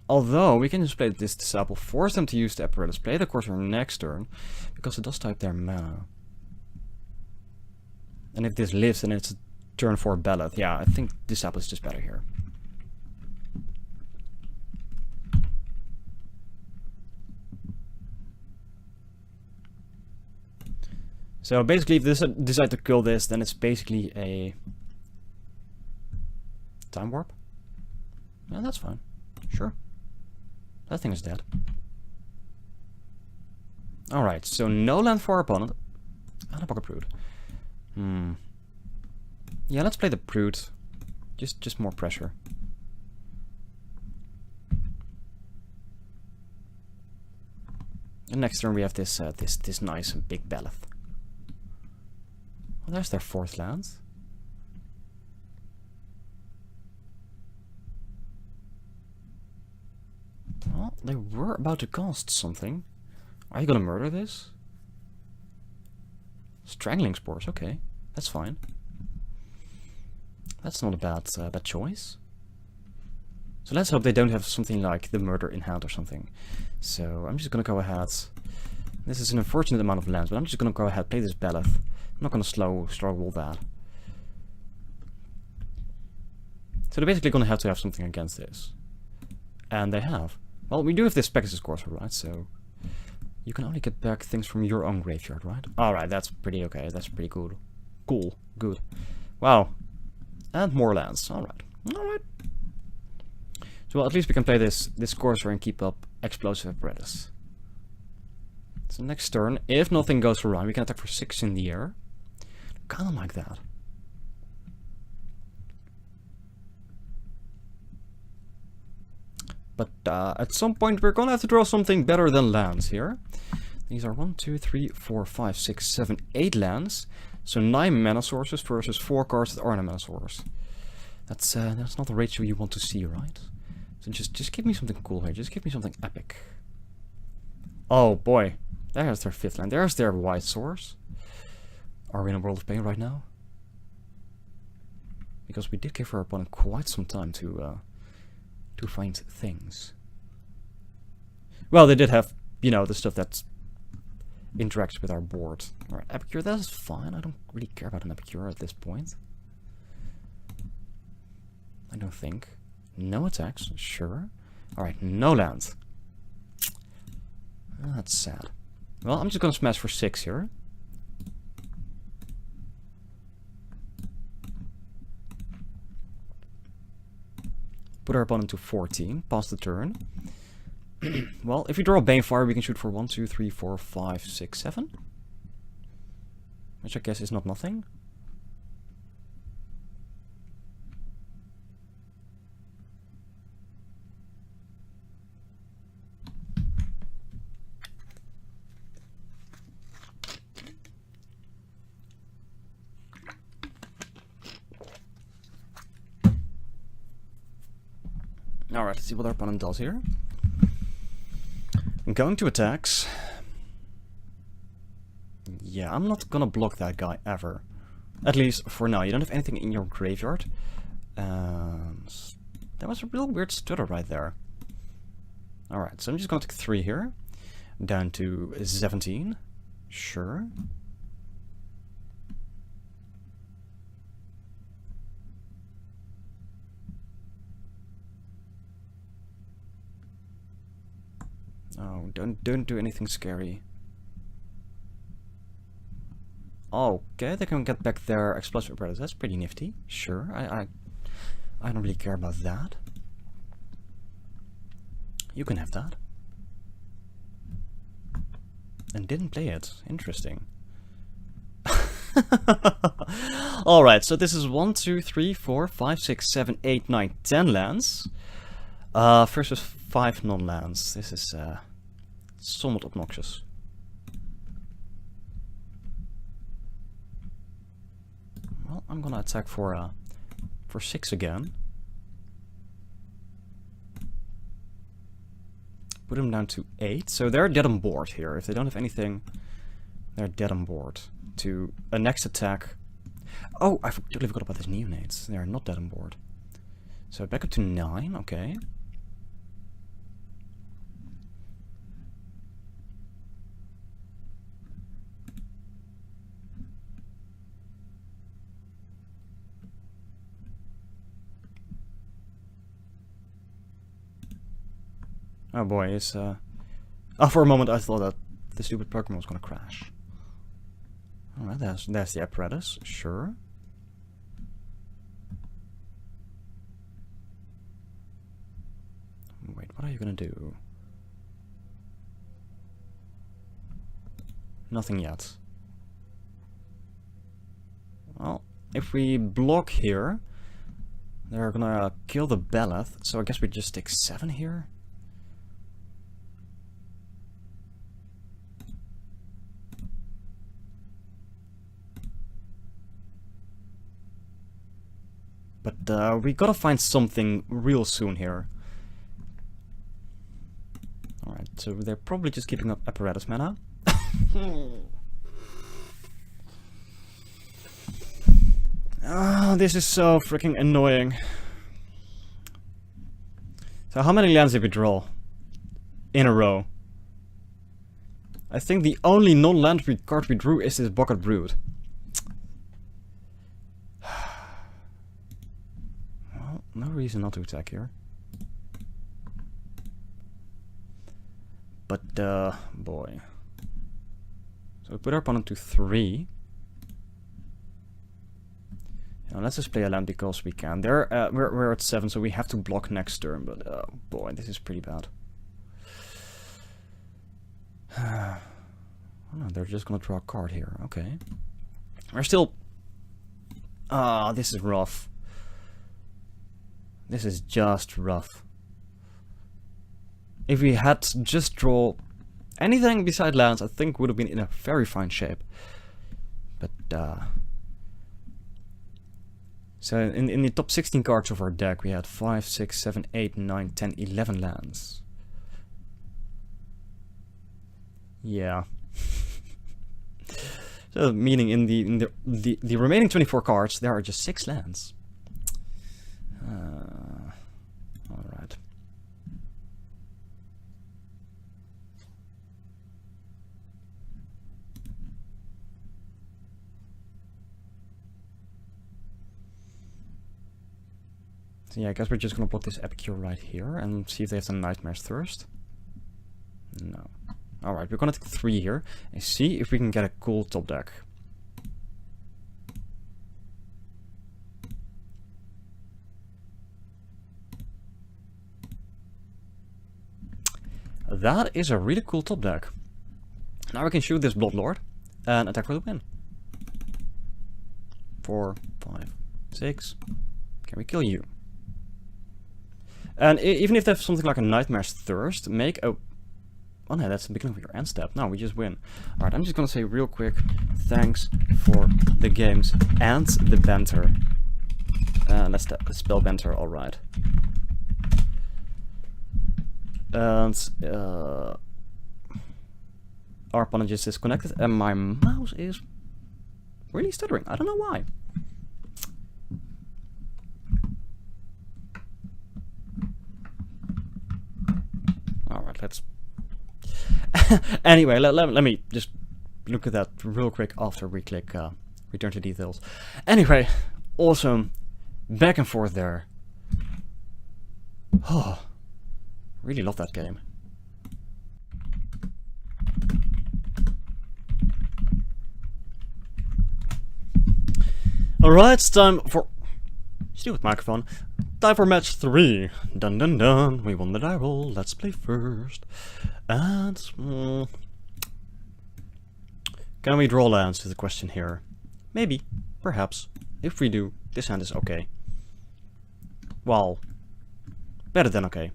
Although, we can just play this Disciple, force them to use the apparatus, play the Courser next turn, because it does type their mana. And if this lives, then it's a turn 4 Ballad. Yeah, I think Disciple is just better here. So basically, if they decide to kill this, then it's basically a Time Warp. Yeah, that's fine. Sure. That thing is dead. Alright, so no land for our opponent. And a Pocket Brood. Yeah, let's play the Brood. Just more pressure. And next turn we have this this nice and big Ballad. Well, there's their 4th land. Well, they were about to cast something. Are you gonna murder this? Strangling Spores, okay. That's fine. That's not a bad choice. So let's hope they don't have something like the Murder in hand or something. So I'm just gonna go ahead. This is an unfortunate amount of lands, but I'm just gonna go ahead, play this Ballad. I'm not gonna slow wall that. So they're basically gonna have to have something against this. And they have. Well, we do have this Pegasus Courser, right? So you can only get back things from your own graveyard, right? Alright, that's pretty okay. That's pretty good. Cool. Good. Wow. And more lands. Alright. Alright. So well, at least we can play this Courser and keep up Explosive Apparatus. So next turn, if nothing goes wrong, we can attack for 6 in the air. Kinda like that. But at some point we're gonna have to draw something better than lands here. These are 1, 2, 3, 4, 5, 6, 7, 8 lands. So 9 mana sources versus 4 cards that aren't a mana source. That's not the ratio you want to see, right? So just give me something cool here. Just give me something epic. Oh boy, there's their 5th land. There's their white source. Are we in a world of pain right now? Because we did give our opponent quite some time to find things. Well, they did have, you know, the stuff that interacts with our board. Alright, Epicure, that is fine. I don't really care about an Epicure at this point. I don't think. No attacks, sure. Alright, no land. Oh, that's sad. Well, I'm just gonna smash for 6 here. Put our opponent to 14, pass the turn. Well, if we draw a Banefire, we can shoot for 1, 2, 3, 4, 5, 6, 7. Which I guess is not nothing. Alright, let's see what our opponent does here. I'm going to attacks. Yeah, I'm not gonna block that guy ever. At least for now. You don't have anything in your graveyard. And that was a real weird stutter right there. Alright, so I'm just gonna take 3 here. Down to 17. Sure. Oh, don't do anything scary. Okay, they can get back their explosive apparatus. That's pretty nifty. Sure, I don't really care about that. You can have that. And didn't play it. Interesting. Alright, so this is 1, 2, 3, 4, 5, 6, 7, 8, 9, 10 lands. Versus 5 non-lands. This is somewhat obnoxious. Well, I'm gonna attack for 6 again. Put them down to 8. So they're dead on board here. If they don't have anything, they're dead on board. To a next attack. Oh, I totally forgot about these neonates. They're not dead on board. So back up to 9. Okay. Oh boy, it's oh, for a moment I thought that the stupid Pokemon was gonna crash. Alright, there's the apparatus, sure. Wait, what are you gonna do? Nothing yet. Well, if we block here, they're gonna kill the Beleth, so I guess we just take 7 here. But we gotta find something real soon here. Alright, so they're probably just keeping up apparatus mana. Oh, this is so freaking annoying. So how many lands did we draw? In a row. I think the only non-land card we drew is this Bucket Brood. Well, no reason not to attack here. But, boy. So we put our opponent to 3. Now let's just play a land because we can. We're at 7, so we have to block next turn. But boy, this is pretty bad. Oh no, they're just gonna draw a card here. Okay, we're still. Ah, this is rough. This is just rough. If we had just draw anything beside lands, I think would have been in a very fine shape. But So in the top 16 cards of our deck, we had 5, 6, 7, 8, 9, 10, 11 lands. Yeah. So meaning in the remaining 24 cards, there are just 6 lands. All right. So yeah, I guess we're just gonna put this Epicure right here and see if they have some Nightmare's Thirst. No. Alright, we're gonna take 3 here and see if we can get a cool top deck. That is a really cool top deck. Now we can shoot this Bloodlord and attack for the win. 4, 5, 6. Can we kill you? And even if they have something like a Nightmare's Thirst, make a... Oh no, that's the beginning of your end step. No, we just win. Alright, I'm just gonna say real quick, thanks for the games and the banter. Let's spell banter, alright. And our opponent just disconnected and my mouse is really stuttering. I don't know why. Alright, let's... Anyway, let me just look at that real quick after we click return to details. Anyway, awesome. Back and forth there. Oh, really love that game. Alright, it's time for... Stupid microphone. Time for match 3. Dun dun dun. We won the die roll. Let's play first. And... can we draw lands is the question here. Maybe. Perhaps. If we do, this hand is okay. Well, better than okay.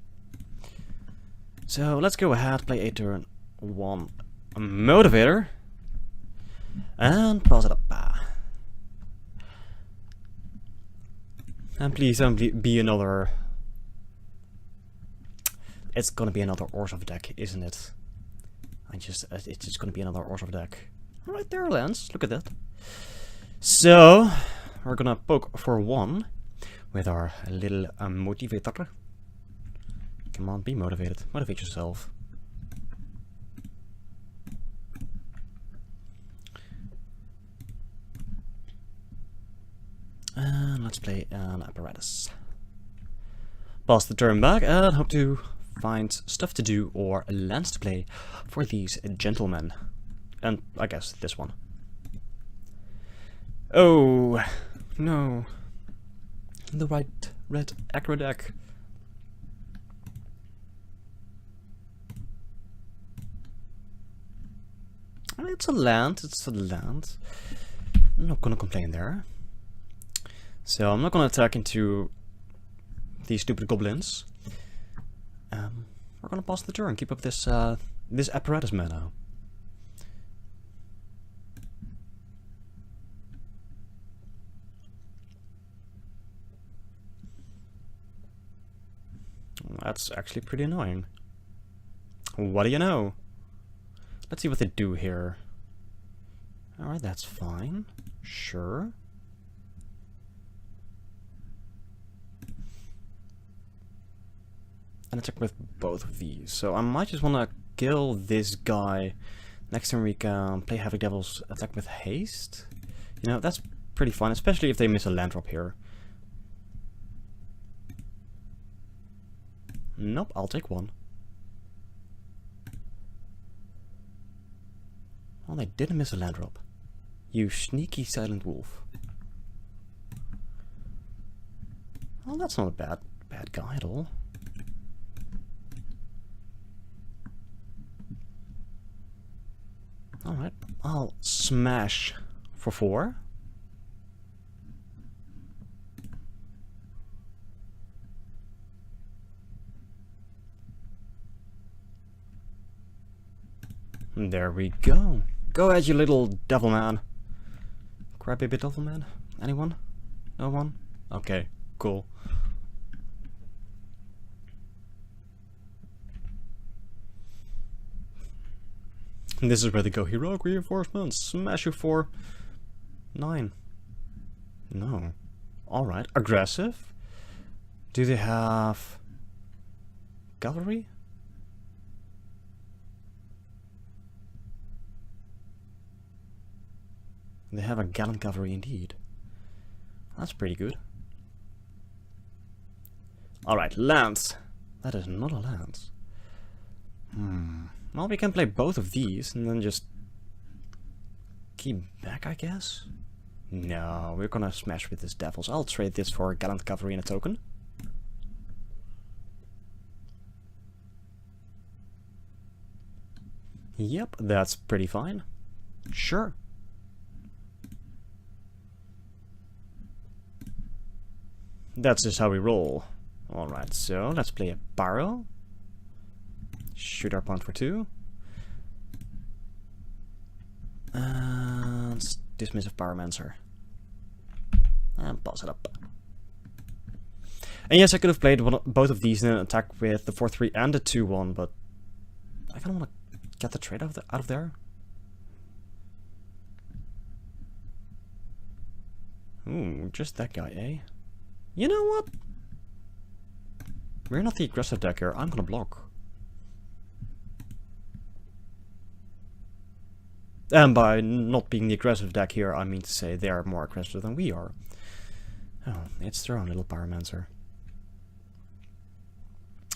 So let's go ahead, play a turn 1 Motivator. And pass it up. And please don't be another... It's gonna be another Orzhov deck, isn't it? It's just gonna be another Orzhov deck. Alright, there are lands. Look at that. So, we're gonna poke for 1 with our little motivator. Come on, be motivated. Motivate yourself. And let's play an apparatus. Pass the turn back and hope to find stuff to do or lands to play for these gentlemen. And I guess this one. Oh no. The right red aggro deck. It's a land, it's a land. I'm not gonna complain there. So I'm not gonna attack into these stupid goblins. We're gonna pass the turn, keep up this this apparatus mana. That's actually pretty annoying. What do you know? Let's see what they do here. Alright, that's fine. Sure. And attack with both of these. So I might just want to kill this guy. Next time we can play Heavy Devils, attack with haste. You know, that's pretty fun, especially if they miss a land drop here. Nope, I'll take 1. Well, they didn't miss a land drop. You sneaky silent wolf. Well, that's not a bad guy at all. Alright, I'll smash for 4. There we go. Go ahead, you little devil man. Crybaby Doubleman? Anyone? No one? Okay, cool. This is where they go. Heroic reinforcements. Smash you for 9. No. Alright. Aggressive? Do they have cavalry? They have a gallant cavalry indeed. That's pretty good. Alright, lance. That is not a lance. Well, we can play both of these and then just keep back, I guess? No, we're gonna smash with this devils. I'll trade this for a gallant cavalry and a token. Yep, that's pretty fine. Sure. That's just how we roll. Alright, so let's play a barrow. Shoot our opponent for 2. And dismissive Pyromancer. And pass it up. And yes, I could have played both of these in an attack with the 4-3 and the 2-1, but I kind of want to get the trade out of there. Ooh, just that guy, eh? You know what? We're not the aggressive deck here. I'm gonna block. And by not being the aggressive deck here, I mean to say they are more aggressive than we are. Oh, it's their own little Pyromancer.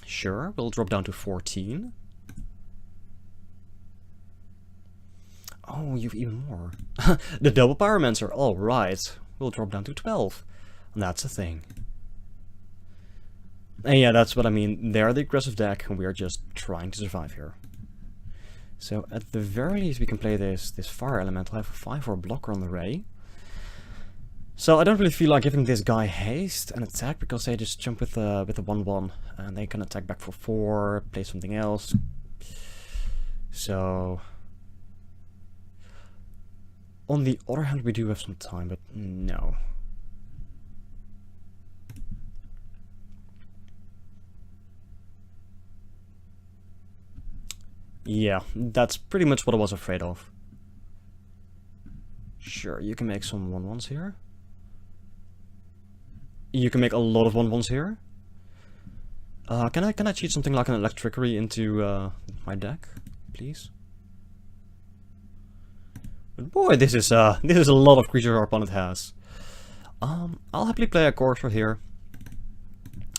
Sure, we'll drop down to 14. Oh, you've even more. The double Pyromancer, alright. We'll drop down to 12. And that's a thing. And yeah, that's what I mean. They're the aggressive deck, and we are just trying to survive here. So at the very least, we can play this fire elemental. I have a 5/4 blocker on the ray. So I don't really feel like giving this guy haste and attack, because they just jump with the 1/1, and they can attack back for 4, play something else. So on the other hand, we do have some time, but no. Yeah, that's pretty much what I was afraid of. Sure, you can make some 1/1s here. You can make a lot of 1/1s here. Can I cheat something like an electricity into my deck, please? But boy, this is a lot of creatures our opponent has. I'll happily play a Courser here.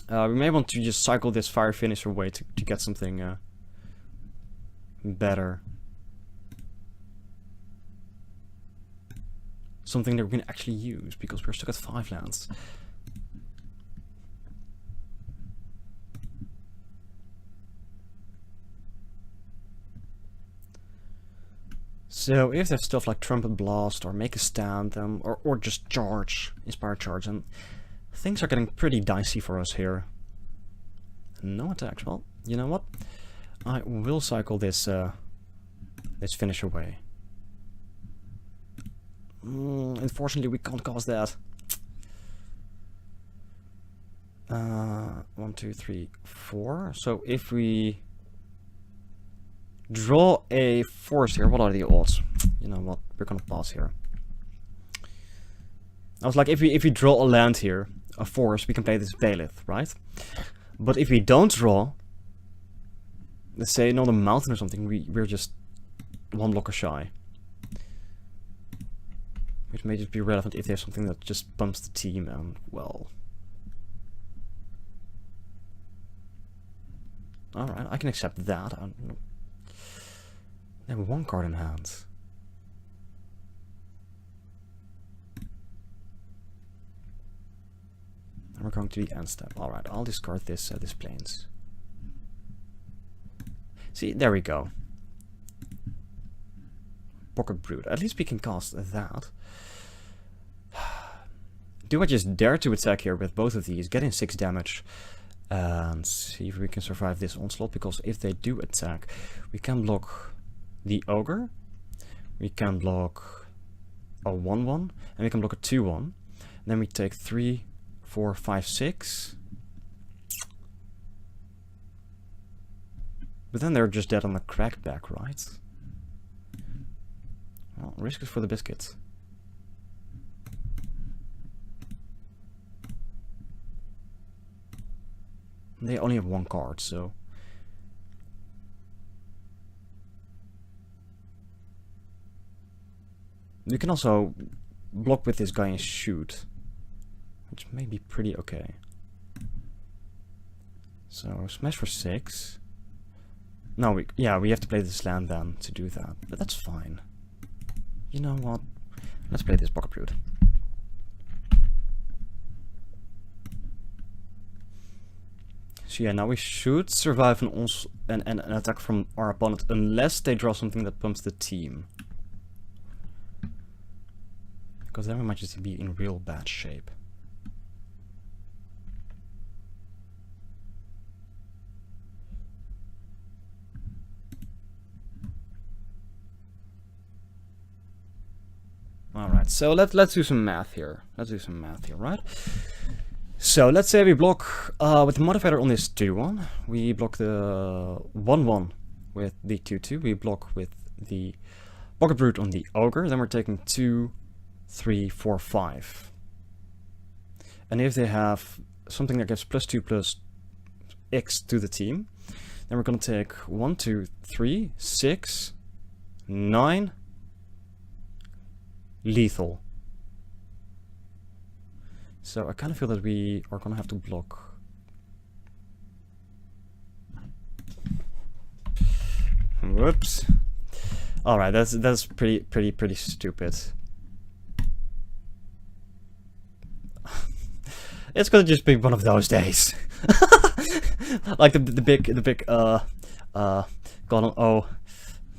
We may want to just cycle this fire finisher away to get something better. Something that we can actually use, because we're stuck at 5 lands. So if there's stuff like Trumpet Blast or Make a Stand, or just Charge, Inspire Charge, and things are getting pretty dicey for us here. No attacks. Well, you know what? I will cycle this this finish away. Unfortunately, we can't cause that. 1, 2, 3, 4. So if we draw a force here, what are the odds? You know what? We're gonna pass here. I was like, if we draw a land here, a force, we can play this Bailiff, right? But if we don't draw, let's say not a mountain or something, we're just 1 blocker shy. Which may just be relevant if there's something that just bumps the team, and well. Alright, I can accept that. They have 1 card in hand. And we're going to the end step. Alright, I'll discard this Plains. See, there we go. Pocket Brute. At least we can cast that. Do I just dare to attack here with both of these, get in 6 damage, and see if we can survive this onslaught? Because if they do attack, we can block the Ogre, we can block a 1/1, and we can block a 2/1. Then we take 3, 4, 5, 6. But then they're just dead on the crackback, right? Well, risk is for the biscuits. They only have 1 card, so... You can also block with this guy and shoot, which may be pretty okay. So, smash for 6. No, we have to play this land then to do that, but that's fine. You know what? Let's play this Pocket Brute. So yeah, now we should survive an attack from our opponent, unless they draw something that pumps the team. Because then we might just be in real bad shape. Alright, so let's do some math here. Right? So let's say we block with the modifier on this 2/1. We block the 1/1 with the 2/2. We block with the Pocket Brute on the Ogre. Then we're taking 2, 3, 4, 5. And if they have something that gives +2 plus X to the team, then we're gonna take 1, 2, 3, 6, 9. Lethal. So I kind of feel that we are gonna have to block. Whoops. All right, that's pretty stupid. It's gonna just be one of those days, like the big column O.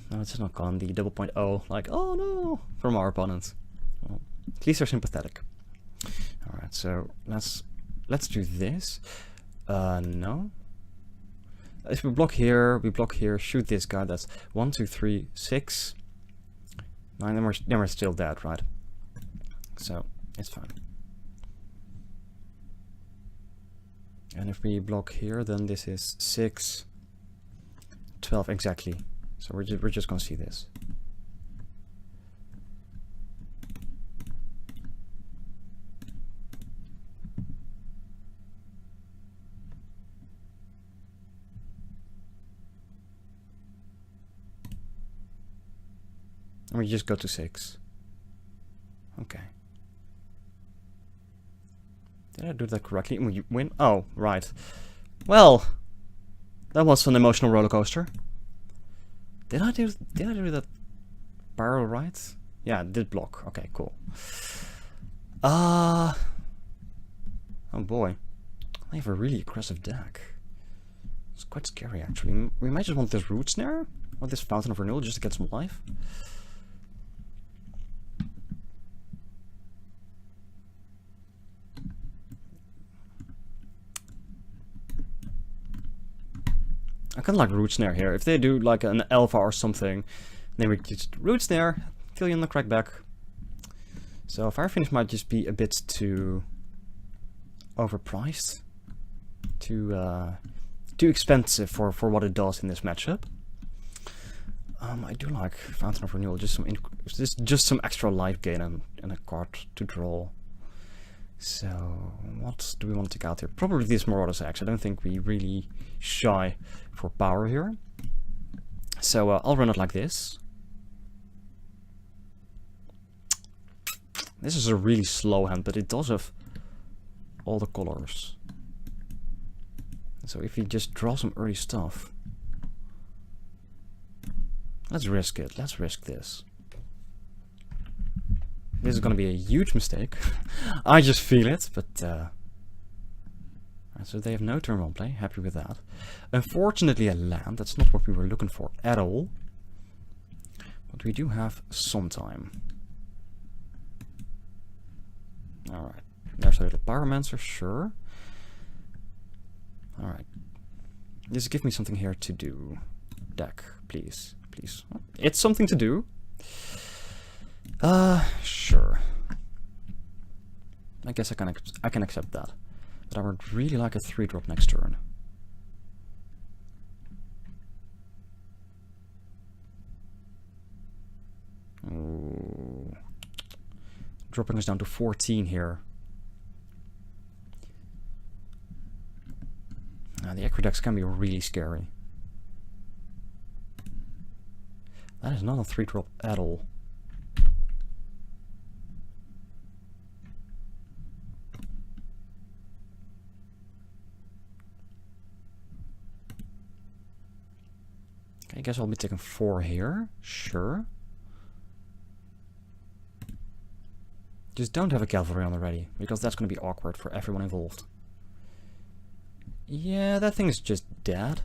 No, it's not gone. The double point O, like, oh no, from our opponents. Well, at least they're sympathetic. All right, so let's do this. No. If we block here, shoot this guy. That's 1, 2, 3, 6, 9. Then we're still dead, right? So it's fine. And if we block here, then this is 6, 12 exactly. So we're just gonna see this. And we just go to 6. Okay. Did I do that correctly? We win? Oh, right. Well, that was an emotional roller coaster. Did I do that barrel right? Yeah, I did block. Okay, cool. Oh boy. I have a really aggressive deck. It's quite scary actually. We might just want this root snare or this fountain of renewal just to get some life. I kind of like root snare here. If they do like an alpha or something, then we just root snare, kill you on the crackback. So Fire Finish might just be a bit too overpriced, too expensive for what it does in this matchup. I do like Fountain of Renewal, just some extra life gain and a card to draw. So what do we want to take out here? Probably these Marauders Axe. I don't think we really shy for power here. So I'll run it like this. This is a really slow hand, but it does have all the colors. So if we just draw some early stuff, let's risk it. Let's risk this. This is gonna be a huge mistake. I just feel it, but so they have no turn 1 play. Happy with that. Unfortunately, a land. That's not what we were looking for at all. But we do have some time. All right. There's a little Pyromancer, sure. All right. Just give me something here to do. Deck, please, please. It's something to do. Sure. I guess I can accept that. But I would really like a 3-drop next turn. Ooh. Dropping us down to 14 here. The aqueducts can be really scary. That is not a 3-drop at all. Okay, I guess I'll be taking 4 here. Sure. Just don't have a cavalry on the ready, because that's going to be awkward for everyone involved. Yeah, that thing is just dead.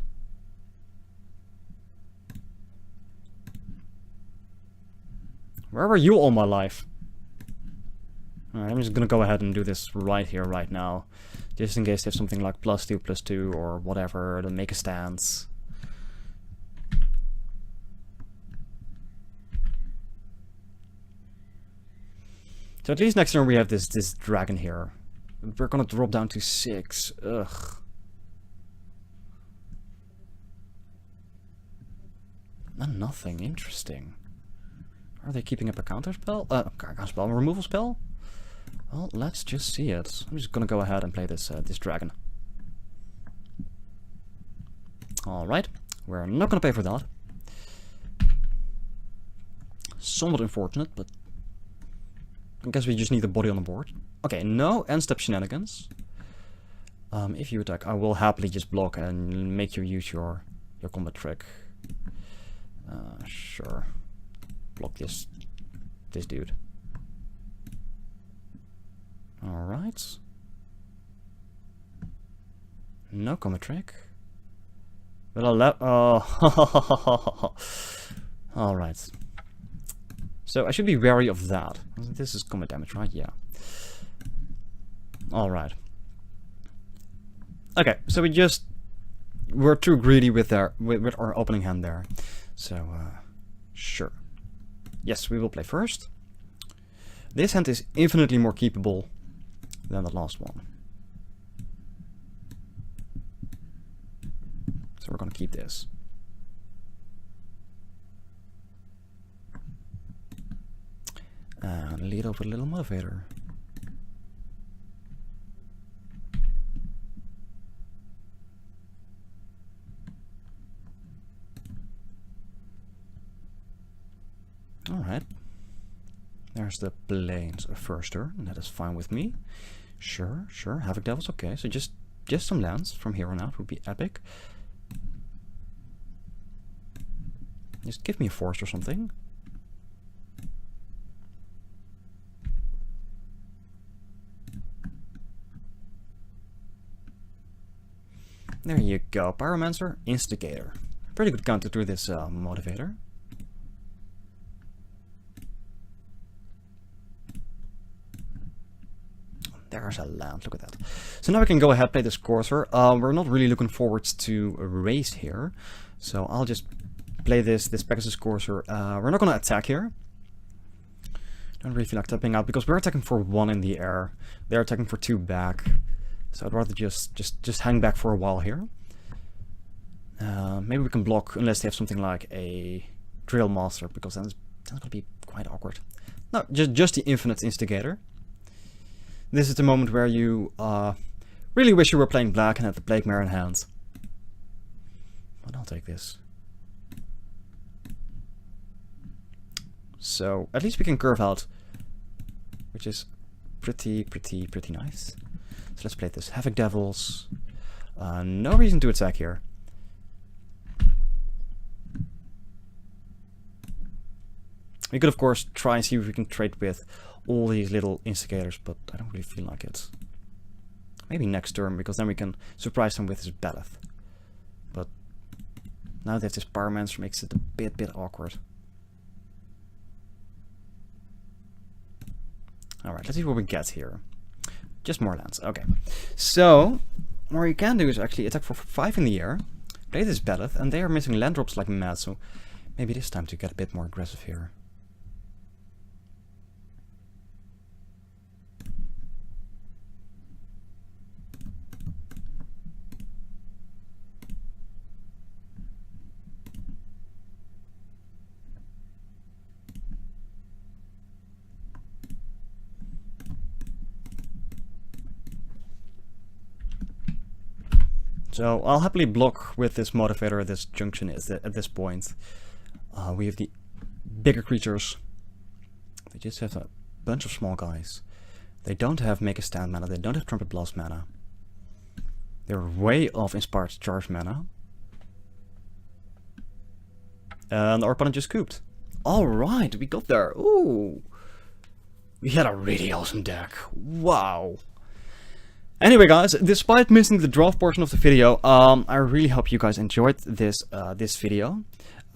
Where were you all my life? Alright, I'm just gonna go ahead and do this right here, right now. Just in case they have something like +2/+2 or whatever to make a stance. So at least next turn we have this dragon here. We're gonna drop down to 6. Ugh. And nothing. Interesting. Are they keeping up a counter spell? Counter spell, removal spell? Well, let's just see it. I'm just gonna go ahead and play this this dragon. Alright. We're not gonna pay for that. Somewhat unfortunate, but I guess we just need the body on the board. Okay, no end-step shenanigans. If you attack, I will happily just block and make you use your combat trick. Sure. Block this dude. Alright. No combat trick. But oh. Alright. So I should be wary of that. This is combat damage, right? Yeah. Alright. Okay, so we're too greedy with our opening hand there. So, sure. Yes, we will play first. This hand is infinitely more keepable than the last one. So we're gonna keep this. And lead off with a little motivator. Alright. There's the plains of first turn, and that is fine with me. Sure, sure. Havoc Devils, okay. So just some lands from here on out would be epic. Just give me a forest or something. There you go. Pyromancer, Instigator. Pretty good counter to this motivator. There's a land, look at that. So now we can go ahead and play this courser. We're not really looking forward to a race here. So I'll just play this Pegasus courser. We're not going to attack here. Don't really feel like tapping out because we're attacking for 1 in the air. They're attacking for 2 back. So I'd rather just hang back for a while here. Maybe we can block unless they have something like a Drill Master, because that's going to be quite awkward. No, just the Infinite Instigator. This is the moment where you really wish you were playing black and had the Plague Mare in hand. But I'll take this. So at least we can curve out, which is pretty nice. So let's play this. Havoc Devils. No reason to attack here. We could of course try and see if we can trade with all these little instigators, but I don't really feel like it. Maybe next turn, because then we can surprise them with his Balleth. But now that this Pyromancer makes it a bit awkward. Alright, let's see what we get here. Just more lands, okay. So, what you can do is actually attack for 5 in the air, play this Balleth, and they are missing land drops like mad, so maybe it is time to get a bit more aggressive here. So I'll happily block with this motivator at this junction at this point. We have the bigger creatures. They just have a bunch of small guys. They don't have Make a Stand mana, they don't have Trumpet Blast mana. They're way off Inspired Charge mana. And our opponent just scooped. Alright, we got there. Ooh. We had a really awesome deck. Wow. Anyway guys, despite missing the draft portion of the video, I really hope you guys enjoyed this video.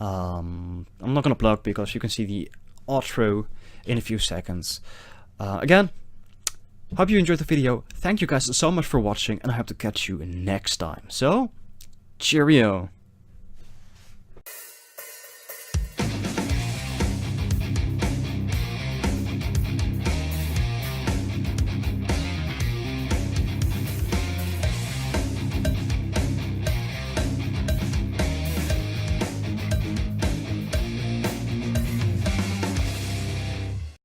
I'm not gonna plug because you can see the outro in a few seconds. Again, hope you enjoyed the video. Thank you guys so much for watching, and I hope to catch you next time. So, cheerio!